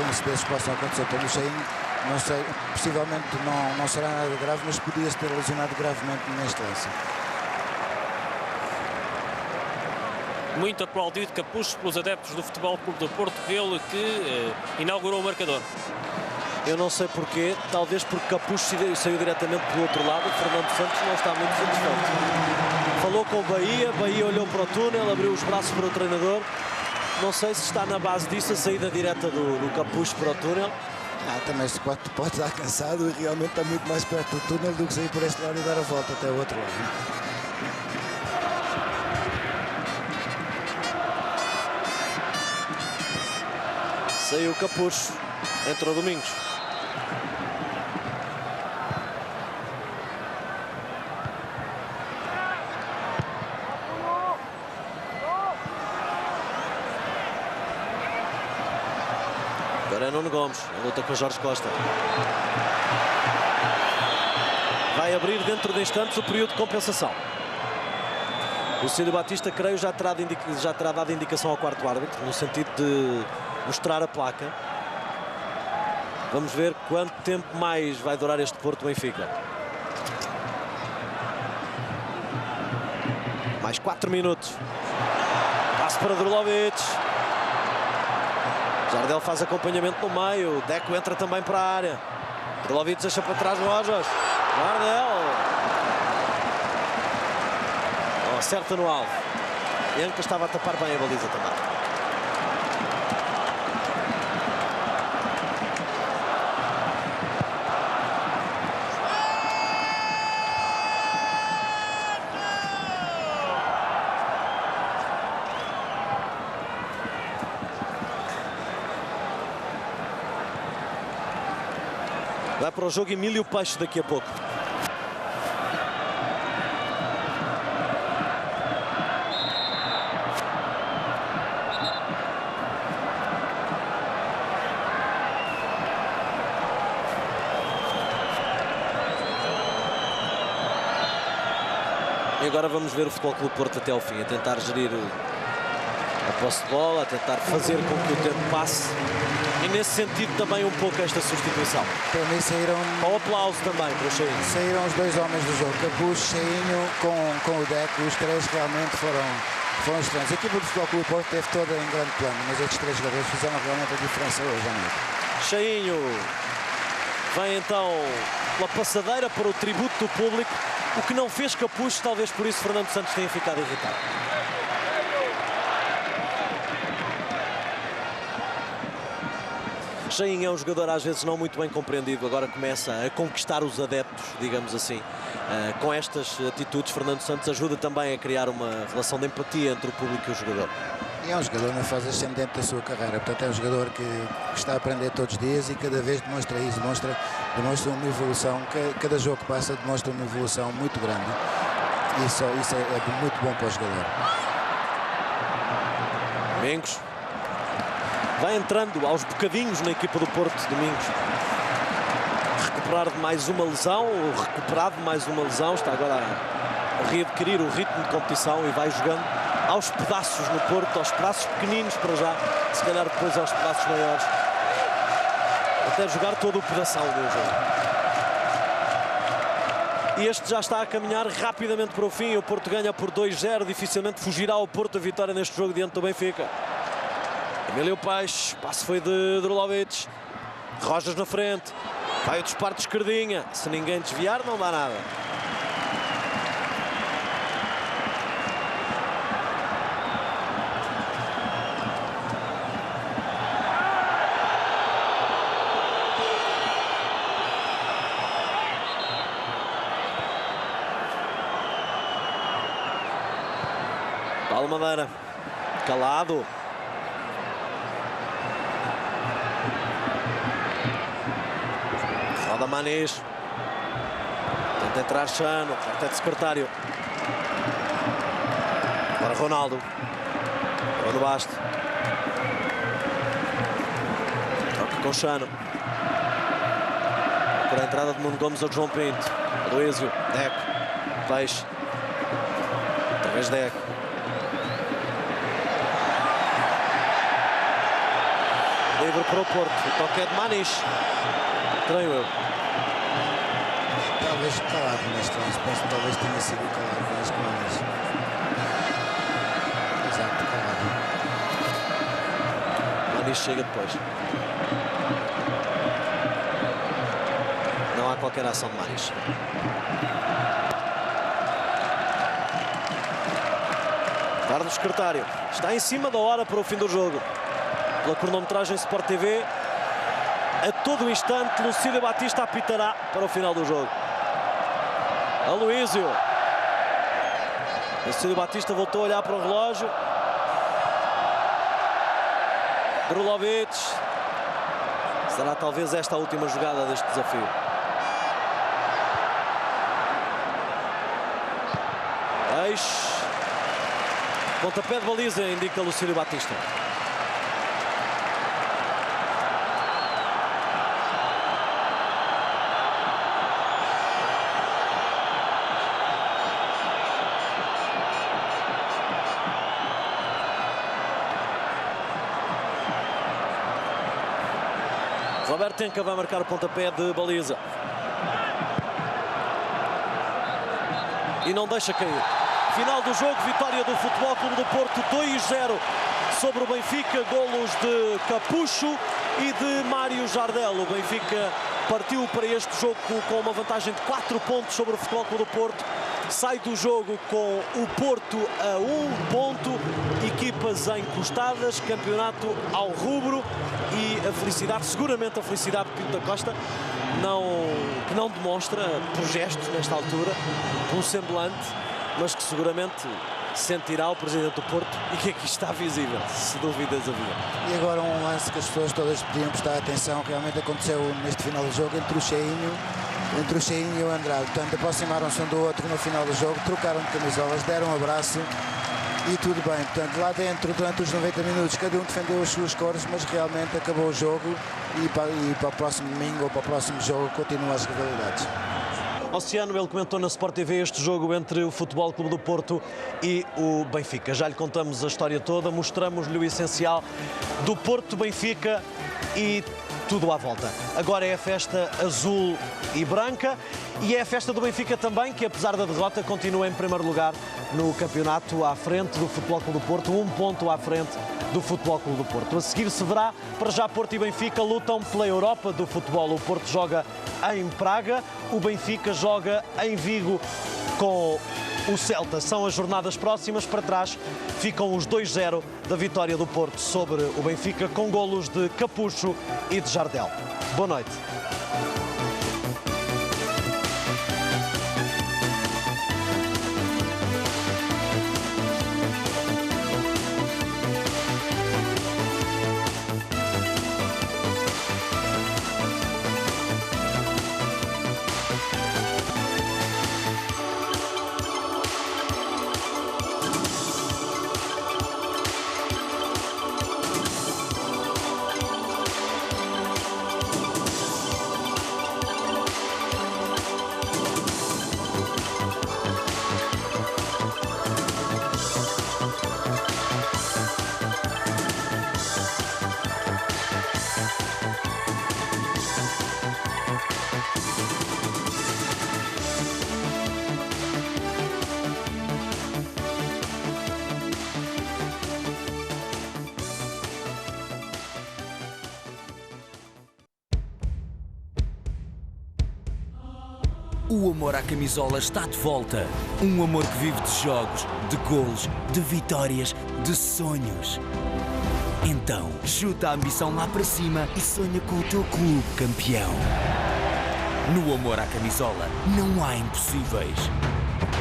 incidentes possam acontecer. Portanto, o Cheinho, não sei, possivelmente não será nada grave, mas podia-se ter lesionado gravemente neste lance. Muito aplaudido Capucho pelos adeptos do Futebol Clube do Porto, ele que inaugurou o marcador. Eu não sei porquê, talvez porque Capucho saiu diretamente pelo outro lado. O Fernando Santos não está muito satisfeito. Falou com o Bahia, Bahia olhou para o túnel, abriu os braços para o treinador. Não sei se está na base disso a saída direta do Capucho para o túnel. Também se pode estar cansado e realmente está muito mais perto do túnel do que sair por este lado e dar a volta até o outro lado. Saiu Capucho, entrou Domingos. Agora é Nuno Gomes, a luta com Jorge Costa. Vai abrir dentro de instantes o período de compensação. O Cílio Batista, creio, já terá dado indicação ao quarto árbitro, no sentido de mostrar a placa. Vamos ver quanto tempo mais vai durar este Porto Benfica. Mais 4 minutos. Passo para Drulovic. Jardel faz acompanhamento no meio. Deco entra também para a área. Drulovic deixa para trás Rojas. Jardel. Acerta no alvo. Enca estava a tapar bem a baliza também. Vai para o jogo Emílio Peixe daqui a pouco. E agora vamos ver o Futebol Clube Porto até ao fim, a tentar gerir a posse de bola, a tentar fazer com que o tempo passe. E nesse sentido também um pouco esta substituição. Para mim saíram... O aplauso também para o Cheinho. Saíram os dois homens do jogo, Capucho, Cheinho com o Deco. Os três realmente foram estranhos. A equipa do Futebol Clube Porto teve toda em grande plano, mas estes três jogadores fizeram realmente a diferença hoje à noite. Cheinho vem então pela passadeira para o tributo do público, o que não fez Capucho, talvez por isso Fernando Santos tenha ficado irritado. Cheinho é um jogador às vezes não muito bem compreendido, agora começa a conquistar os adeptos, digamos assim. Com estas atitudes, Fernando Santos ajuda também a criar uma relação de empatia entre o público e o jogador. E é um jogador na fase ascendente da sua carreira, portanto é um jogador que está a aprender todos os dias e cada vez demonstra isso, demonstra uma evolução, cada jogo que passa demonstra uma evolução muito grande. Isso é muito bom para o jogador. Domingos vai entrando aos bocadinhos na equipa do Porto. Domingos recuperado de mais uma lesão, está agora a readquirir o ritmo de competição e vai jogando aos pedaços no Porto, aos pedaços pequeninos para já, se calhar depois aos pedaços maiores, até jogar todo o pedação do jogo. E este já está a caminhar rapidamente para o fim. O Porto ganha por 2-0, dificilmente fugirá ao Porto a vitória neste jogo diante do Benfica. Emílio Peixe, passo foi de Drulovic. Rojas na frente, vai o disparo de esquerdinha, se ninguém desviar não dá nada. Paulo Madeira, calado. Roda Manis. Tenta entrar Chano, até de secretário. Para Ronaldo. Bruno Basto. Toque com Chano. Para a entrada de Nuno Gomes ao João Pinto. Aloísio. Deco. Peixe. Outra vez Deco. Livre para o Porto. O toque é de Maniche. Creio eu. Talvez calado neste lance. Penso que talvez tenha sido calado mais que Maniche. Exato, calado. Maniche chega depois. Não há qualquer ação de Maniche. Carlos Secretário está em cima da hora para o fim do jogo. Pela cronometragem Sport TV, a todo instante Lucílio Batista apitará para o final do jogo. Aloísio. Lucílio Batista voltou a olhar para o relógio. Drulovic. Será talvez esta a última jogada deste desafio. Pontapé de baliza, indica Lucílio Batista. Roberto Tenca vai marcar o pontapé de baliza. E não deixa cair. Final do jogo, vitória do Futebol Clube do Porto, 2-0 sobre o Benfica, golos de Capucho e de Mário Jardel. O Benfica partiu para este jogo com uma vantagem de 4 pontos sobre o Futebol Clube do Porto. Sai do jogo com o Porto a 1 ponto, equipas encostadas, campeonato ao rubro e a felicidade, seguramente a felicidade de Pinto da Costa, que não demonstra por gestos nesta altura, pelo semblante, mas que seguramente sentirá o Presidente do Porto e que aqui está visível, se dúvidas havia. E agora um lance que as pessoas todas podiam prestar atenção, que realmente aconteceu neste final do jogo, entre o Cheinho e o Andrade. Portanto, aproximaram-se um do outro no final do jogo, trocaram de camisolas, deram um abraço e tudo bem. Portanto, lá dentro, durante os 90 minutos, cada um defendeu as suas cores, mas realmente acabou o jogo e para o próximo domingo ou para o próximo jogo continuam as rivalidades. Oceano, ele comentou na Sport TV este jogo entre o Futebol Clube do Porto e o Benfica. Já lhe contamos a história toda, mostramos-lhe o essencial do Porto-Benfica e tudo à volta. Agora é a festa azul e branca e é a festa do Benfica também, que apesar da derrota continua em primeiro lugar no campeonato, à frente do Futebol Clube do Porto, 1 ponto à frente do Futebol Clube do Porto. A seguir se verá, para já Porto e Benfica lutam pela Europa do futebol. O Porto joga em Praga, o Benfica joga em Vigo com o Celta. São as jornadas próximas, para trás ficam os 2-0 da vitória do Porto sobre o Benfica, com golos de Capucho e de Jardel. Boa noite. O amor à camisola está de volta. Um amor que vive de jogos, de golos, de vitórias, de sonhos. Então, chuta a ambição lá para cima e sonha com o teu clube campeão. No amor à camisola, não há impossíveis.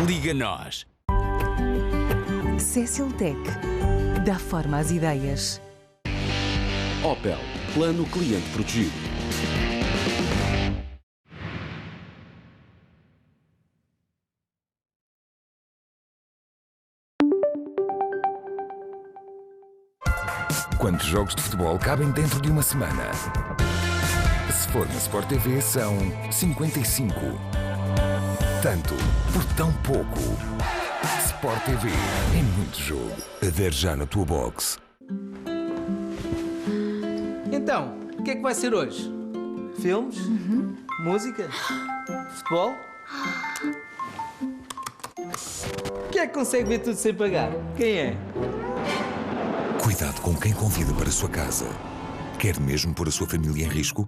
Liga-nós. Cecil Tech. Dá forma às ideias. Opel. Plano Cliente Protegido. Quantos jogos de futebol cabem dentro de uma semana? Se for na Sport TV, são 55. Tanto por tão pouco. Sport TV é muito jogo. Adere já na tua box. Então, o que é que vai ser hoje? Filmes? Música? Futebol? Quem é que consegue ver tudo sem pagar? Quem é? Cuidado com quem convida para a sua casa. Quer mesmo pôr a sua família em risco?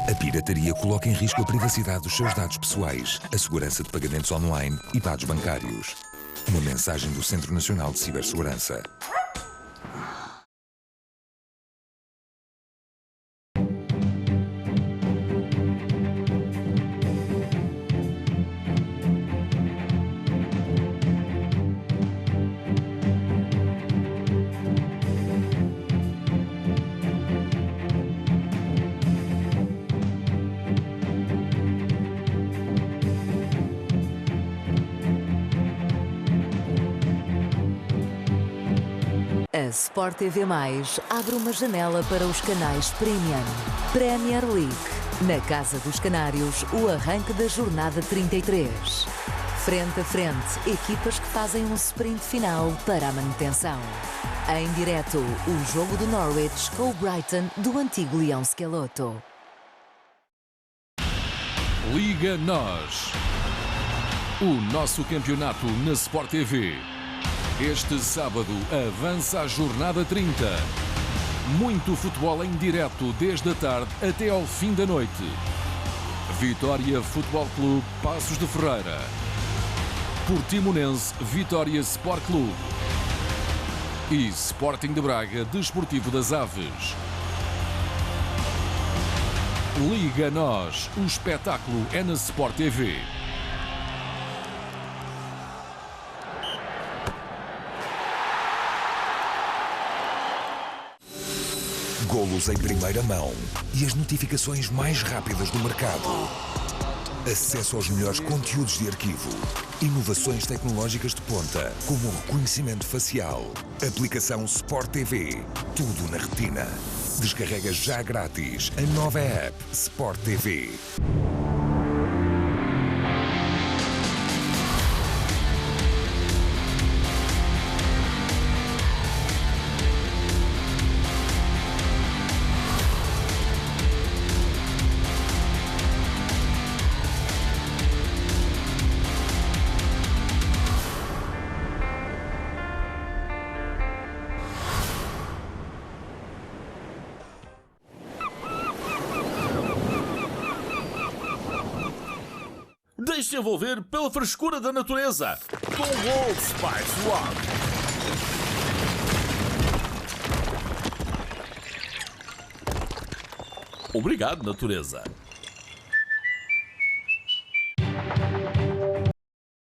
A pirataria coloca em risco a privacidade dos seus dados pessoais, a segurança de pagamentos online e dados bancários. Uma mensagem do Centro Nacional de Cibersegurança. A Sport TV+, abre uma janela para os canais Premium. Premier League. Na Casa dos Canários, o arranque da jornada 33. Frente a frente, equipas que fazem um sprint final para a manutenção. Em direto, o jogo do Norwich com o Brighton do antigo Leão Schelotto. Liga NOS. O nosso campeonato na Sport TV. Este sábado avança a jornada 30. Muito futebol em direto desde a tarde até ao fim da noite. Vitória Futebol Clube Passos de Ferreira. Portimonense Vitória Sport Clube. E Sporting de Braga Desportivo das Aves. Liga NOS. O espetáculo é na Sport TV. Golos em primeira mão e as notificações mais rápidas do mercado. Acesso aos melhores conteúdos de arquivo. Inovações tecnológicas de ponta, como o reconhecimento facial. Aplicação Sport TV. Tudo na retina. Descarrega já grátis a nova app Sport TV. Deixe-se envolver pela frescura da natureza com Old Spice Rock. Obrigado, natureza.